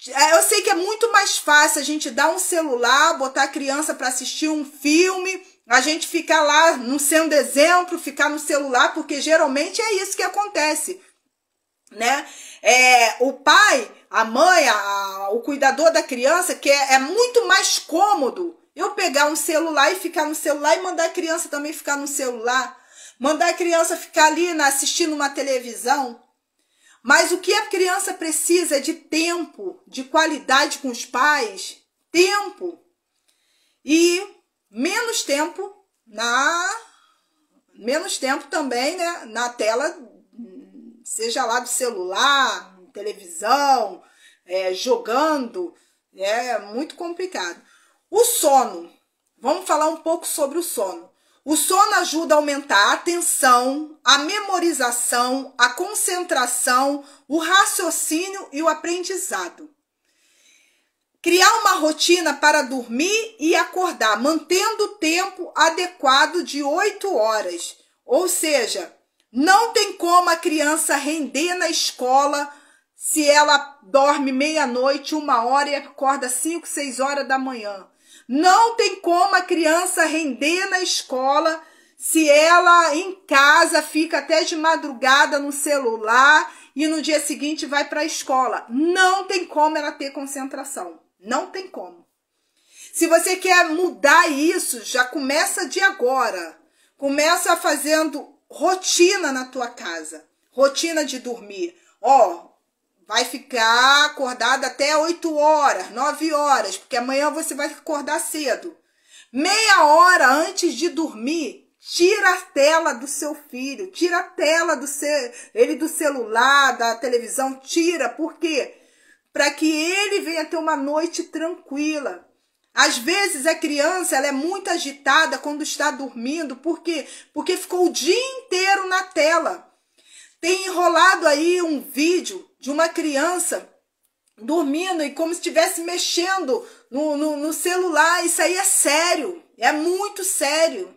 Eu sei que é muito mais fácil a gente dar um celular, botar a criança para assistir um filme, a gente ficar lá não sendo exemplo, ficar no celular, porque geralmente é isso que acontece, né? O pai, a mãe, o cuidador da criança, que é muito mais cômodo eu pegar um celular e ficar no celular e mandar a criança também ficar no celular, mandar a criança ficar ali assistindo uma televisão. Mas o que a criança precisa é de tempo, de qualidade com os pais, tempo. E menos tempo também, né, na tela, seja lá do celular, televisão, jogando, é muito complicado. O sono, vamos falar um pouco sobre o sono. O sono ajuda a aumentar a atenção, a memorização, a concentração, o raciocínio e o aprendizado. Criar uma rotina para dormir e acordar, mantendo o tempo adequado de 8 horas. Ou seja, não tem como a criança render na escola se ela dorme meia-noite, 1 hora e acorda 5, 6 horas da manhã. Não tem como a criança render na escola se ela em casa fica até de madrugada no celular e no dia seguinte vai para a escola. Não tem como ela ter concentração. Não tem como. Se você quer mudar isso, já começa de agora. Começa fazendo rotina na tua casa. Rotina de dormir. Vai ficar acordada até 8 horas, 9 horas, porque amanhã você vai acordar cedo. Meia hora antes de dormir, tira a tela do seu filho, tira a tela do celular, da televisão, tira. Por quê? Para que ele venha ter uma noite tranquila. Às vezes a criança ela é muito agitada quando está dormindo, por quê? Porque ficou o dia inteiro na tela. Tem enrolado aí um vídeo de uma criança dormindo e como se estivesse mexendo no celular. Isso aí é sério, é muito sério.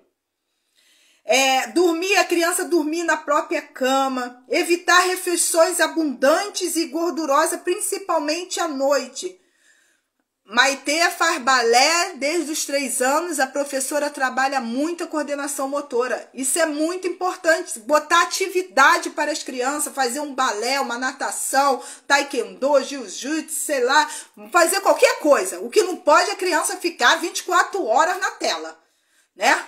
A criança dormir na própria cama, evitar refeições abundantes e gordurosas, principalmente à noite. Maitê faz balé desde os 3 anos, a professora trabalha muito a coordenação motora. Isso é muito importante, botar atividade para as crianças, fazer um balé, uma natação, taekwondo, jiu-jitsu, sei lá, fazer qualquer coisa. O que não pode é a criança ficar 24 horas na tela, né?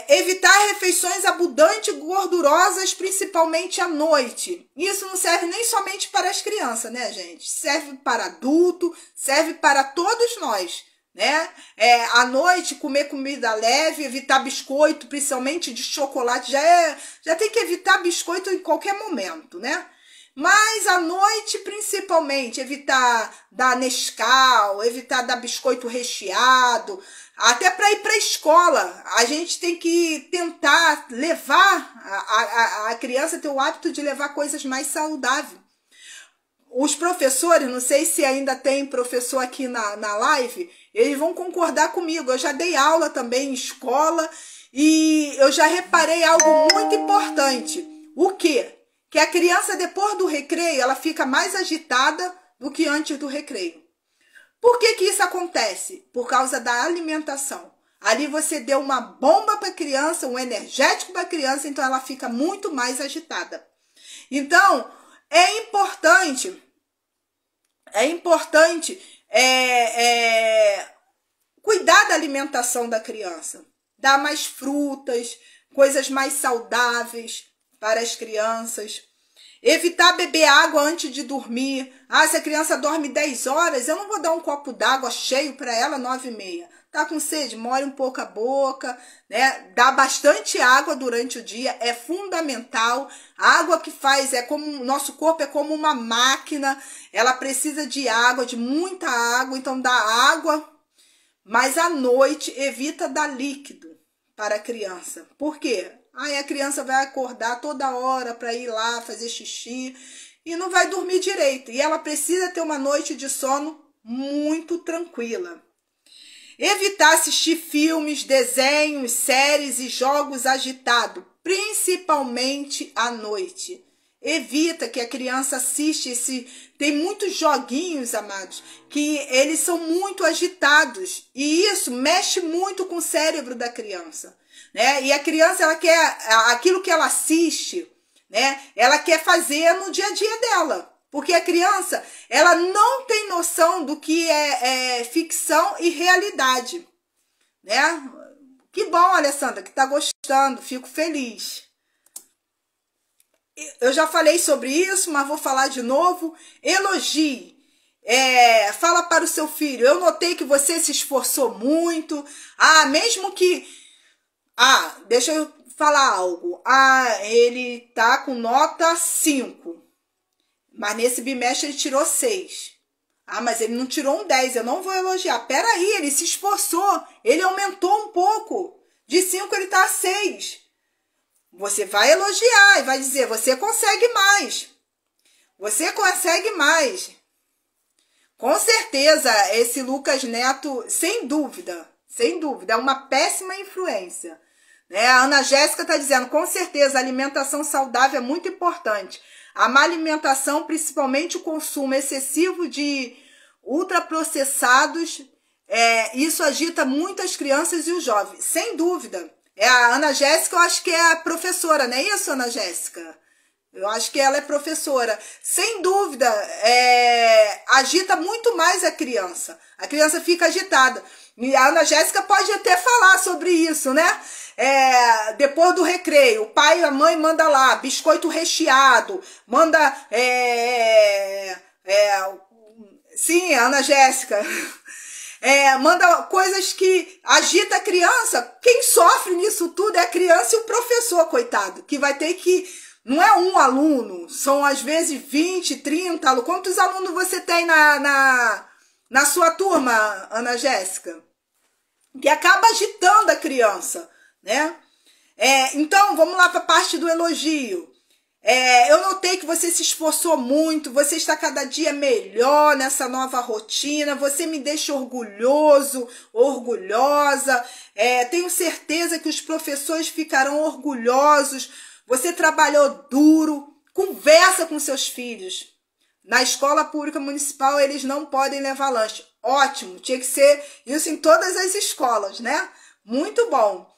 Evitar refeições abundantes e gordurosas, principalmente à noite. Isso não serve nem somente para as crianças, né, gente? Serve para adulto, serve para todos nós, né? À noite, comer comida leve, evitar biscoito, principalmente de chocolate. Já tem que evitar biscoito em qualquer momento, né? Mas à noite, principalmente, evitar dar Nescau, evitar dar biscoito recheado. Até para ir para a escola, a gente tem que tentar levar a criança ter o hábito de levar coisas mais saudáveis. Os professores, não sei se ainda tem professor aqui na live, eles vão concordar comigo. Eu já dei aula também em escola e eu já reparei algo muito importante. O quê? Que a criança, depois do recreio, ela fica mais agitada do que antes do recreio. Por que isso acontece? Por causa da alimentação. Ali você deu uma bomba para a criança, um energético para a criança, então ela fica muito mais agitada. Então, é importante cuidar da alimentação da criança. Dar mais frutas, coisas mais saudáveis para as crianças. Evitar beber água antes de dormir. Se a criança dorme 10 horas, eu não vou dar um copo d'água cheio para ela 9h30. Tá com sede? Molha um pouco a boca, né? Dá bastante água durante o dia, é fundamental. A água que faz nosso corpo é como uma máquina, ela precisa de água, de muita água, então dá água, mas à noite evita dar líquido para a criança. Por quê? Aí a criança vai acordar toda hora para ir lá fazer xixi e não vai dormir direito. E ela precisa ter uma noite de sono muito tranquila. Evitar assistir filmes, desenhos, séries e jogos agitados, principalmente à noite. evita que a criança assista tem muitos joguinhos, amados, que eles são muito agitados e isso mexe muito com o cérebro da criança, né? E a criança, ela quer aquilo que ela assiste, né? Ela quer fazer no dia a dia dela, porque a criança, ela não tem noção do que é ficção e realidade, né? Que bom, Alessandra, que tá gostando, fico feliz. Eu já falei sobre isso, mas vou falar de novo. Elogie. Fala para o seu filho, eu notei que você se esforçou muito. Mesmo que... deixa eu falar algo. Ele tá com nota 5. Mas nesse bimestre ele tirou 6. Mas ele não tirou um 10, eu não vou elogiar. Peraí, ele se esforçou. Ele aumentou um pouco. De 5 ele tá a 6. Você vai elogiar e vai dizer, você consegue mais. Você consegue mais. Com certeza, esse Lucas Neto, sem dúvida, é uma péssima influência. Né? A Ana Jéssica está dizendo, com certeza, a alimentação saudável é muito importante. A má alimentação, principalmente o consumo excessivo de ultraprocessados, isso agita muito as crianças e os jovens. Sem dúvida. A Ana Jéssica, eu acho que é a professora, não é isso, Ana Jéssica? Eu acho que ela é professora. Sem dúvida, agita muito mais a criança. A criança fica agitada. E a Ana Jéssica pode até falar sobre isso, né? Depois do recreio, o pai e a mãe manda lá, biscoito recheado, manda... sim, a Ana Jéssica... manda coisas que agita a criança. Quem sofre nisso tudo é a criança e o professor, coitado, que vai ter que... Não é um aluno, são às vezes 20, 30 alunos. Quantos alunos você tem na sua turma, Ana Jéssica? Que acaba agitando a criança, né? Então, vamos lá para a parte do elogio. Eu notei que você se esforçou muito, você está cada dia melhor nessa nova rotina, você me deixa orgulhoso, orgulhosa, tenho certeza que os professores ficarão orgulhosos, você trabalhou duro, conversa com seus filhos. Na escola pública municipal eles não podem levar lanche. Ótimo, tinha que ser isso em todas as escolas, né? Muito bom.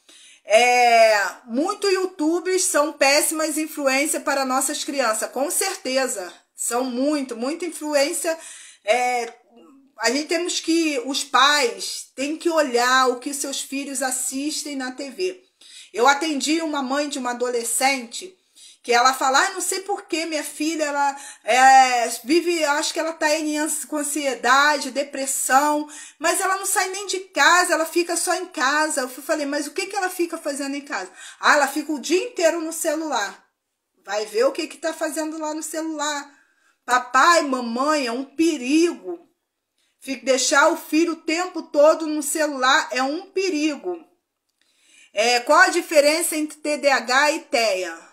Muitos YouTubers são péssimas influências para nossas crianças, com certeza, são muita influência. A gente temos que, os pais têm que olhar o que seus filhos assistem na TV. Eu atendi uma mãe de uma adolescente que ela fala, não sei por que minha filha, ela vive, acho que ela está com ansiedade, depressão, mas ela não sai nem de casa, ela fica só em casa. Eu falei, mas o que ela fica fazendo em casa? Ela fica o dia inteiro no celular. Vai ver o que está fazendo lá no celular. Papai, mamãe, é um perigo. Deixar o filho o tempo todo no celular é um perigo. Qual a diferença entre TDAH e TEA?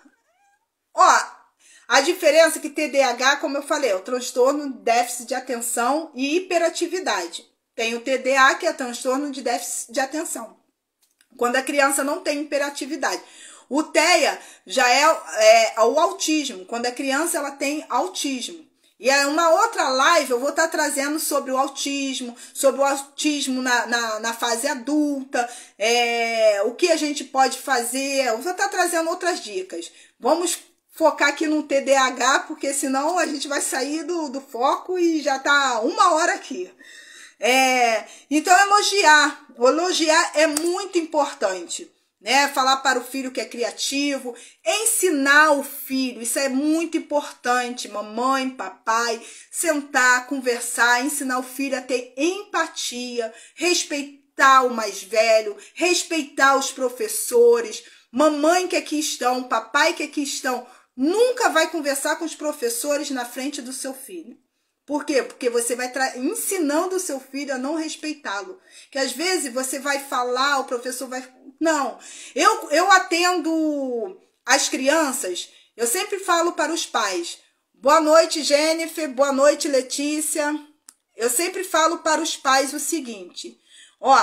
A diferença é que TDAH, como eu falei, é o transtorno de déficit de atenção e hiperatividade. Tem o TDA, que é transtorno de déficit de atenção, quando a criança não tem hiperatividade. O TEA já é o autismo, quando a criança ela tem autismo. E uma outra live eu vou estar trazendo sobre o autismo na fase adulta, o que a gente pode fazer. Eu vou estar trazendo outras dicas. Vamos focar aqui no TDAH, porque senão a gente vai sair do foco e já está 1 hora aqui. Então, elogiar é muito importante, né? Falar para o filho que é criativo, ensinar o filho, isso é muito importante. Mamãe, papai, sentar, conversar, ensinar o filho a ter empatia, respeitar o mais velho, respeitar os professores. Mamãe que aqui estão, papai que aqui estão, nunca vai conversar com os professores na frente do seu filho. Por quê? Porque você vai ensinando o seu filho a não respeitá-lo. Que às vezes você vai falar, o professor vai... Não, eu atendo as crianças, eu sempre falo para os pais, boa noite, Jennifer, boa noite, Letícia. Eu sempre falo para os pais o seguinte, o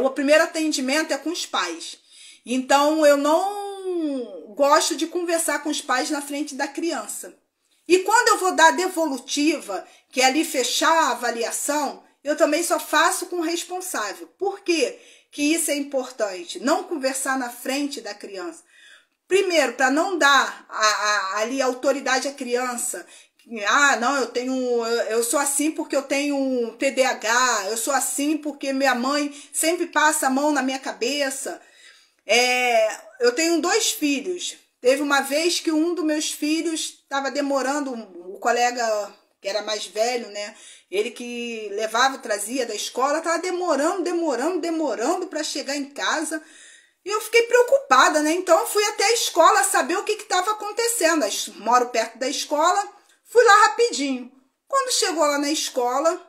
primeiro atendimento é com os pais. Então, eu não gosto de conversar com os pais na frente da criança. E quando eu vou dar a devolutiva, que é ali fechar a avaliação, eu também só faço com o responsável. Por quê que isso é importante? Não conversar na frente da criança. Primeiro, para não dar ali autoridade à criança. Ah, não, eu sou assim porque eu tenho TDAH, eu sou assim porque minha mãe sempre passa a mão na minha cabeça. Eu tenho 2 filhos. Teve uma vez que um dos meus filhos estava demorando, o colega que era mais velho, né? Ele que levava, trazia da escola, estava demorando para chegar em casa. E eu fiquei preocupada, né? Então eu fui até a escola saber o que estava acontecendo. Eu moro perto da escola, fui lá rapidinho. Quando chegou lá na escola,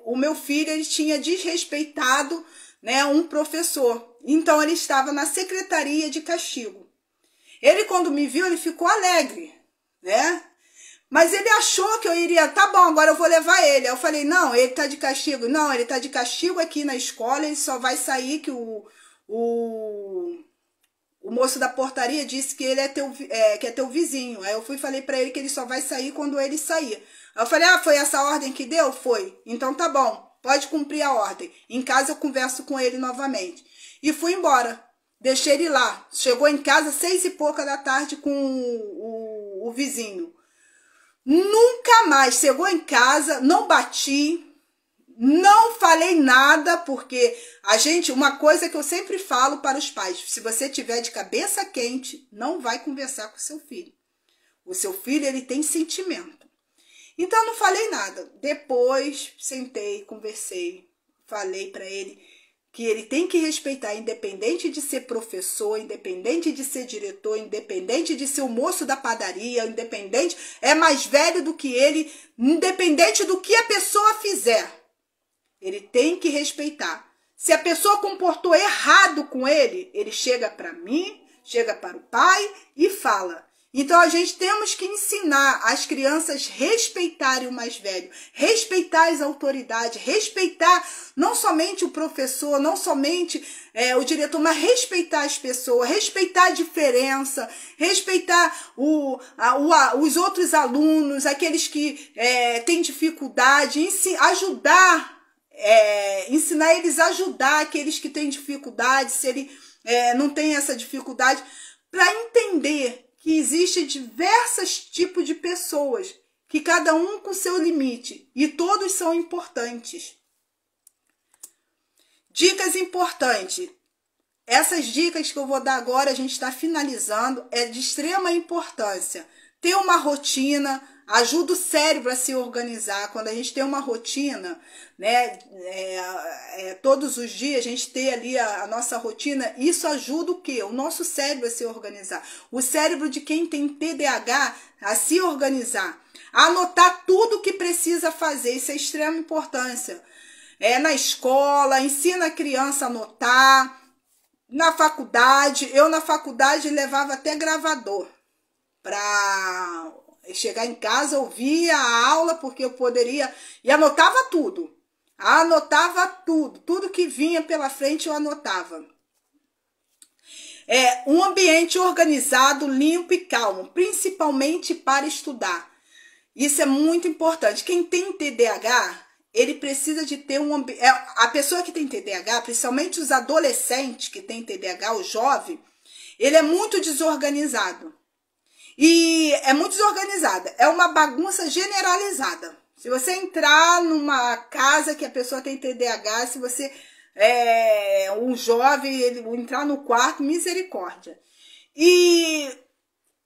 o meu filho ele tinha desrespeitado, né, um professor. Então ele estava na secretaria de castigo. Ele, quando me viu, ele ficou alegre, né? Mas ele achou que eu iria, tá bom, agora eu vou levar ele. Aí eu falei, não, ele tá de castigo. Não, ele tá de castigo aqui na escola, ele só vai sair que o moço da portaria disse que ele que é teu vizinho. Aí eu fui e falei pra ele que ele só vai sair quando ele sair. Aí eu falei, foi essa ordem que deu? Foi. Então tá bom, pode cumprir a ordem. Em casa eu converso com ele novamente. E fui embora. Deixei ele lá. Chegou em casa 6 e pouca da tarde com o vizinho. Nunca mais chegou em casa, não bati, não falei nada, porque uma coisa que eu sempre falo para os pais, se você tiver de cabeça quente, não vai conversar com o seu filho. O seu filho, ele tem sentimento. Então, não falei nada. Depois, sentei, conversei, falei para ele que ele tem que respeitar, independente de ser professor, independente de ser diretor, independente de ser o moço da padaria, independente, é mais velho do que ele, independente do que a pessoa fizer. Ele tem que respeitar. Se a pessoa comportou errado com ele, ele chega para mim, chega para o pai e fala. Então, a gente temos que ensinar as crianças a respeitarem o mais velho, respeitar as autoridades, respeitar não somente o professor, não somente o diretor, mas respeitar as pessoas, respeitar a diferença, respeitar os outros alunos, aqueles que têm dificuldade, ensinar eles a ajudar aqueles que têm dificuldade, se ele não tem essa dificuldade, para entender que existem diversos tipos de pessoas, que cada um com seu limite, e todos são importantes. Dicas importantes. Essas dicas que eu vou dar agora, a gente está finalizando, é de extrema importância. Ter uma rotina ajuda o cérebro a se organizar. Quando a gente tem uma rotina, né, todos os dias a gente ter ali a nossa rotina, isso ajuda o quê? O nosso cérebro a se organizar. O cérebro de quem tem TDAH a se organizar. A anotar tudo que precisa fazer, isso é de extrema importância. Na escola, ensina a criança a anotar. Na faculdade, eu na faculdade levava até gravador para chegar em casa, ouvia a aula, porque eu poderia, e anotava tudo. Tudo que vinha pela frente eu anotava. Um ambiente organizado, limpo e calmo, principalmente para estudar. Isso é muito importante. Quem tem TDAH, ele precisa de ter um ambiente. A pessoa que tem TDAH, principalmente os adolescentes que têm TDAH, o jovem, ele é muito desorganizado. E é muito desorganizada, é uma bagunça generalizada. Se você entrar numa casa que a pessoa tem TDAH, se você um jovem, ele entrar no quarto, misericórdia. E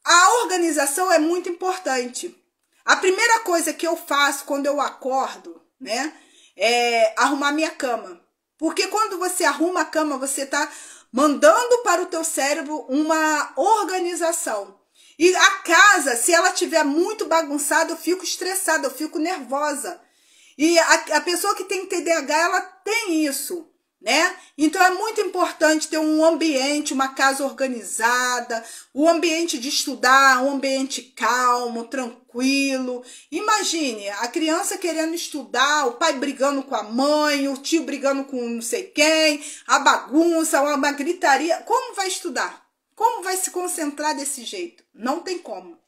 a organização é muito importante. A primeira coisa que eu faço quando eu acordo, né, é arrumar minha cama. Porque quando você arruma a cama, você está mandando para o teu cérebro uma organização. E a casa, se ela estiver muito bagunçada, eu fico estressada, eu fico nervosa. E a pessoa que tem TDAH, ela tem isso, né? Então é muito importante ter um ambiente, uma casa organizada, um ambiente de estudar, um ambiente calmo, tranquilo. Imagine a criança querendo estudar, o pai brigando com a mãe, o tio brigando com não sei quem, a bagunça, uma gritaria. Como vai estudar? Como vai se concentrar desse jeito? Não tem como.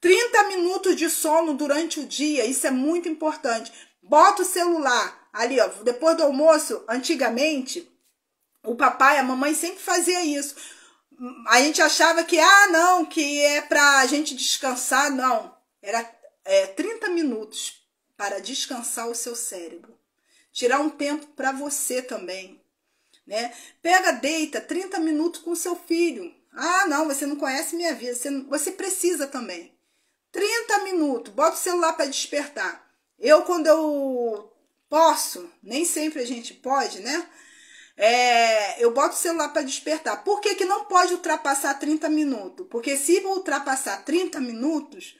30 minutos de sono durante o dia, isso é muito importante. Bota o celular ali, ó, depois do almoço, antigamente, o papai, a mamãe sempre fazia isso. A gente achava que, não, que é pra gente descansar. Não, era 30 minutos para descansar o seu cérebro. Tirar um tempo para você também, né? Pega, deita 30 minutos com seu filho. Não, você não conhece minha vida. Você precisa também. 30 minutos, bota o celular para despertar. Quando eu posso, nem sempre a gente pode, né? Eu boto o celular para despertar. Por que não pode ultrapassar 30 minutos? Porque se ultrapassar 30 minutos,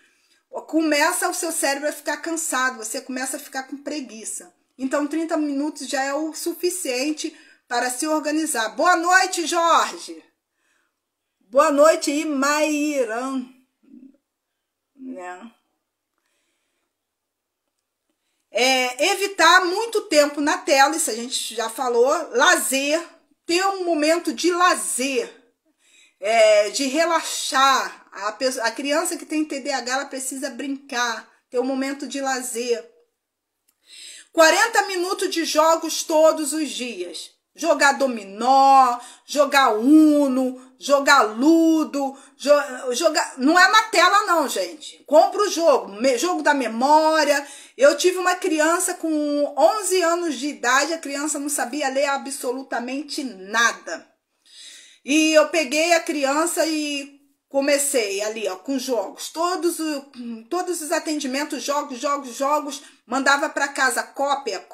começa o seu cérebro a ficar cansado, você começa a ficar com preguiça. Então, 30 minutos já é o suficiente para se organizar. Boa noite, Jorge. Boa noite, Imairan. Né? Evitar muito tempo na tela, isso a gente já falou. Lazer, ter um momento de lazer, de relaxar. A criança que tem TDAH, ela precisa brincar, ter um momento de lazer. 40 minutos de jogos todos os dias. Jogar dominó, jogar Uno, jogar Ludo, jogar... Não é na tela não, gente. Compra o jogo da memória. Eu tive uma criança com 11 anos de idade, a criança não sabia ler absolutamente nada. E eu peguei a criança e comecei ali, ó, com jogos. Todos os atendimentos, jogos, mandava para casa cópia.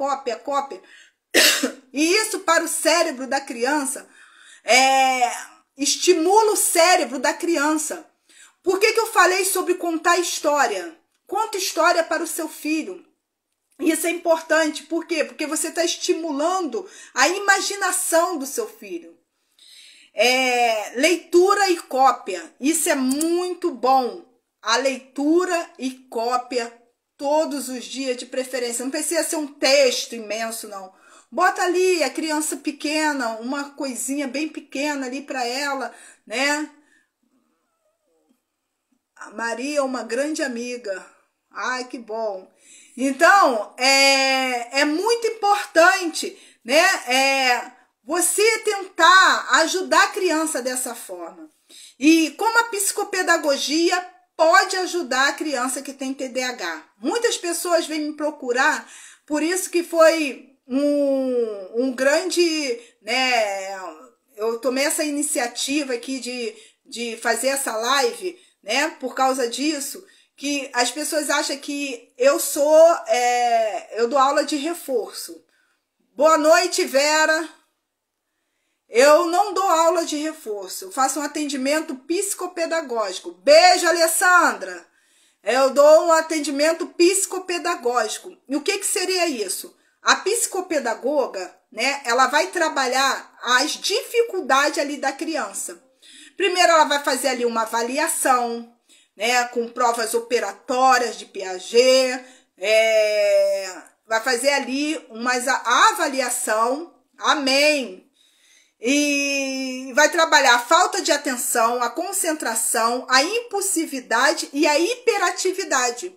E isso para o cérebro da criança, estimula o cérebro da criança. Por que eu falei sobre contar história? Conta história para o seu filho. Isso é importante. Por quê? Porque você está estimulando a imaginação do seu filho. Leitura e cópia. Isso é muito bom. A leitura e cópia todos os dias, de preferência. Não precisa ser um texto imenso, não. Bota ali a criança pequena, uma coisinha bem pequena ali para ela, né? A Maria é uma grande amiga. Ai, que bom. Então, é muito importante, né? Você tentar ajudar a criança dessa forma. E como a psicopedagogia pode ajudar a criança que tem TDAH. Muitas pessoas vêm me procurar, por isso que foi um grande, né? Eu tomei essa iniciativa aqui de fazer essa live, né? Por causa disso, que as pessoas acham que eu dou aula de reforço. Boa noite, Vera. Eu não dou aula de reforço, eu faço um atendimento psicopedagógico. Beijo, Alessandra. Eu dou um atendimento psicopedagógico. E o que seria isso? A psicopedagoga, né, ela vai trabalhar as dificuldades ali da criança. Primeiro ela vai fazer ali uma avaliação, né, com provas operatórias de Piaget, vai fazer ali uma avaliação, amém. E vai trabalhar a falta de atenção, a concentração, a impulsividade e a hiperatividade.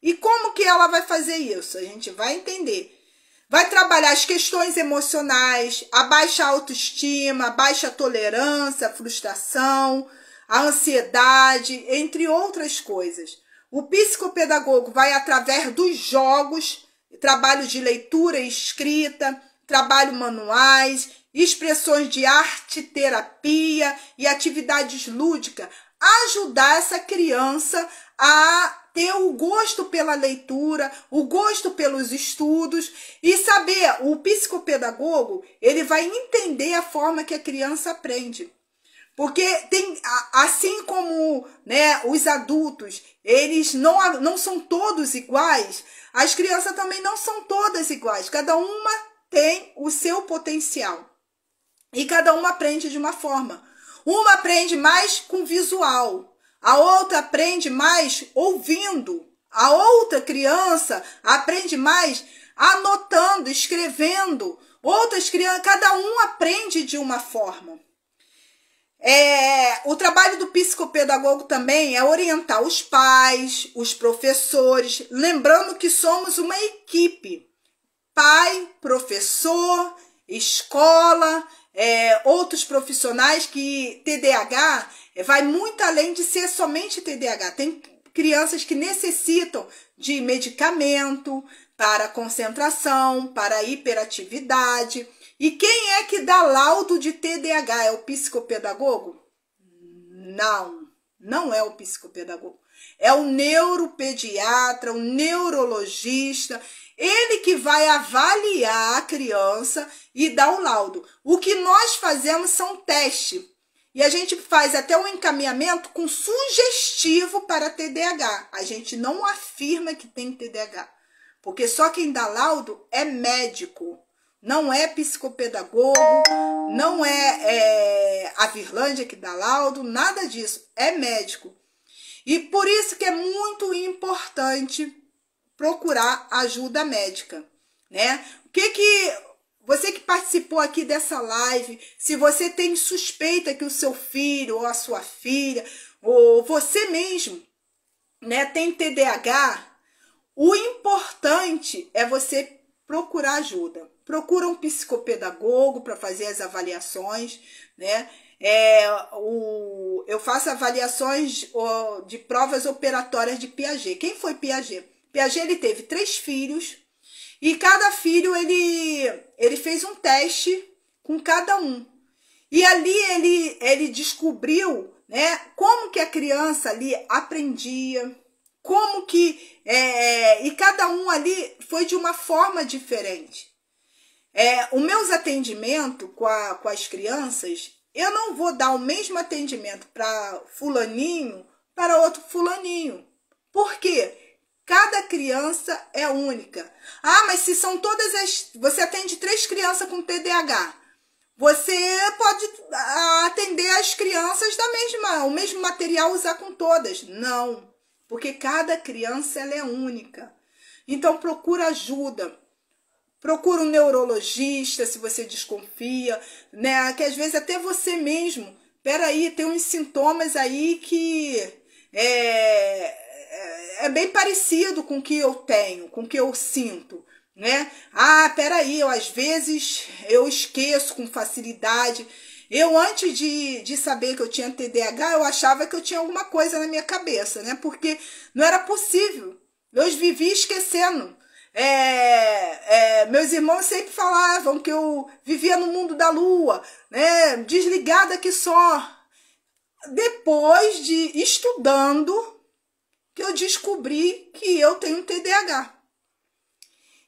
E como que ela vai fazer isso? A gente vai entender. Vai trabalhar as questões emocionais, a baixa autoestima, a baixa tolerância, a frustração, a ansiedade, entre outras coisas. O psicopedagogo vai, através dos jogos, trabalho de leitura e escrita, trabalho manuais, expressões de arte, terapia e atividades lúdicas, ajudar essa criança a ter o gosto pela leitura, o gosto pelos estudos e saber, o psicopedagogo, ele vai entender a forma que a criança aprende. Porque assim como, né, os adultos, eles não são todos iguais, as crianças também não são todas iguais, cada uma tem o seu potencial. E cada uma aprende de uma forma. Uma aprende mais com visual, a outra aprende mais ouvindo, a outra criança aprende mais anotando, escrevendo. Outras crianças, cada um aprende de uma forma. O trabalho do psicopedagogo também é orientar os pais, os professores, lembrando que somos uma equipe. Pai, professor, escola, outros profissionais, que TDAH vai muito além de ser somente TDAH. Tem crianças que necessitam de medicamento para concentração, para hiperatividade. E quem é que dá laudo de TDAH? É o psicopedagogo? Não, não é o psicopedagogo. É o neuropediatra, o neurologista, ele que vai avaliar a criança e dar o laudo. O que nós fazemos são testes. E a gente faz até um encaminhamento com sugestivo para TDAH. A gente não afirma que tem TDAH, porque só quem dá laudo é médico. Não é psicopedagogo, não é a Virlândia que dá laudo, nada disso, é médico. E por isso que é muito importante procurar ajuda médica, né? Você que participou aqui dessa live, se você tem suspeita que o seu filho ou a sua filha, ou você mesmo, né, tem TDAH, o importante é você procurar ajuda. Procura um psicopedagogo para fazer as avaliações, né? Eu faço avaliações de provas operatórias de Piaget. Quem foi Piaget? Piaget, ele teve 3 filhos e cada filho ele fez um teste com cada um. E ali ele descobriu, né, como que a criança ali aprendia, como que... e cada um ali foi de uma forma diferente. Os meus atendimentos com as crianças, eu não vou dar o mesmo atendimento para fulaninho, para outro fulaninho. Por quê? Cada criança é única. Ah, mas se são todas você atende 3 crianças com TDAH. Você pode atender as crianças o mesmo material, usar com todas. Não, porque cada criança ela é única. Então procura ajuda. Procura um neurologista se você desconfia, né? Que às vezes até você mesmo, peraí, tem uns sintomas aí que é bem parecido com o que eu tenho, com o que eu sinto, né? Ah, peraí, às vezes eu esqueço com facilidade. Eu, antes de saber que eu tinha TDAH, eu achava que eu tinha alguma coisa na minha cabeça, né? Porque não era possível. Eu vivia esquecendo. Meus irmãos sempre falavam que eu vivia no mundo da lua, né? Desligada que só. Depois de estudando, que eu descobri que eu tenho TDAH.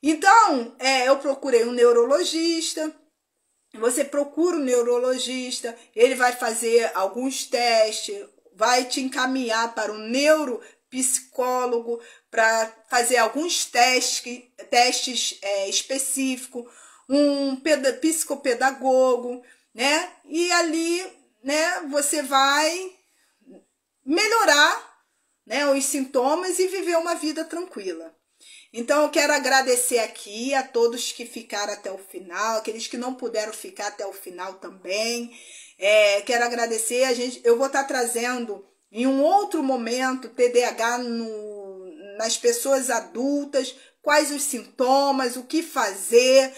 Então, eu procurei um neurologista. Você procura um neurologista, ele vai fazer alguns testes, vai te encaminhar para um neuropsicólogo para fazer alguns testes específicos, um psicopedagogo, né? E ali, né, você vai melhorar, né, os sintomas e viver uma vida tranquila. Então, eu quero agradecer aqui a todos que ficaram até o final, aqueles que não puderam ficar até o final também. Quero agradecer. Eu vou estar trazendo em um outro momento TDAH nas pessoas adultas, quais os sintomas, o que fazer.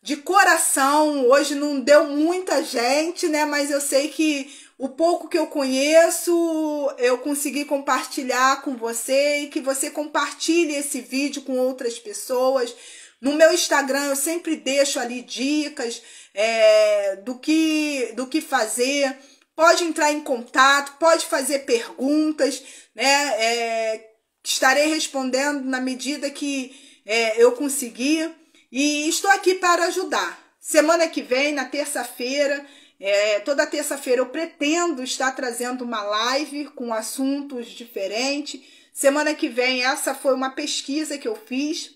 De coração, hoje não deu muita gente, né? Mas eu sei que o pouco que eu conheço, eu consegui compartilhar com você e que você compartilhe esse vídeo com outras pessoas. No meu Instagram eu sempre deixo ali dicas do que fazer. Pode entrar em contato, pode fazer perguntas, né? Estarei respondendo na medida que eu conseguir. E estou aqui para ajudar. Semana que vem, na terça-feira, toda terça-feira eu pretendo estar trazendo uma live com assuntos diferentes. Semana que vem, essa foi uma pesquisa que eu fiz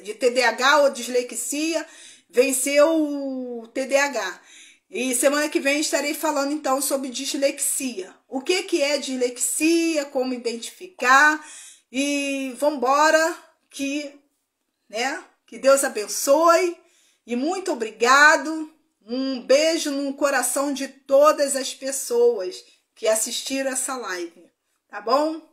de TDAH ou dislexia, venceu o TDAH. E semana que vem estarei falando então sobre dislexia. O que é dislexia, como identificar e vambora que Deus abençoe e muito obrigado. Um beijo no coração de todas as pessoas que assistiram essa live, tá bom?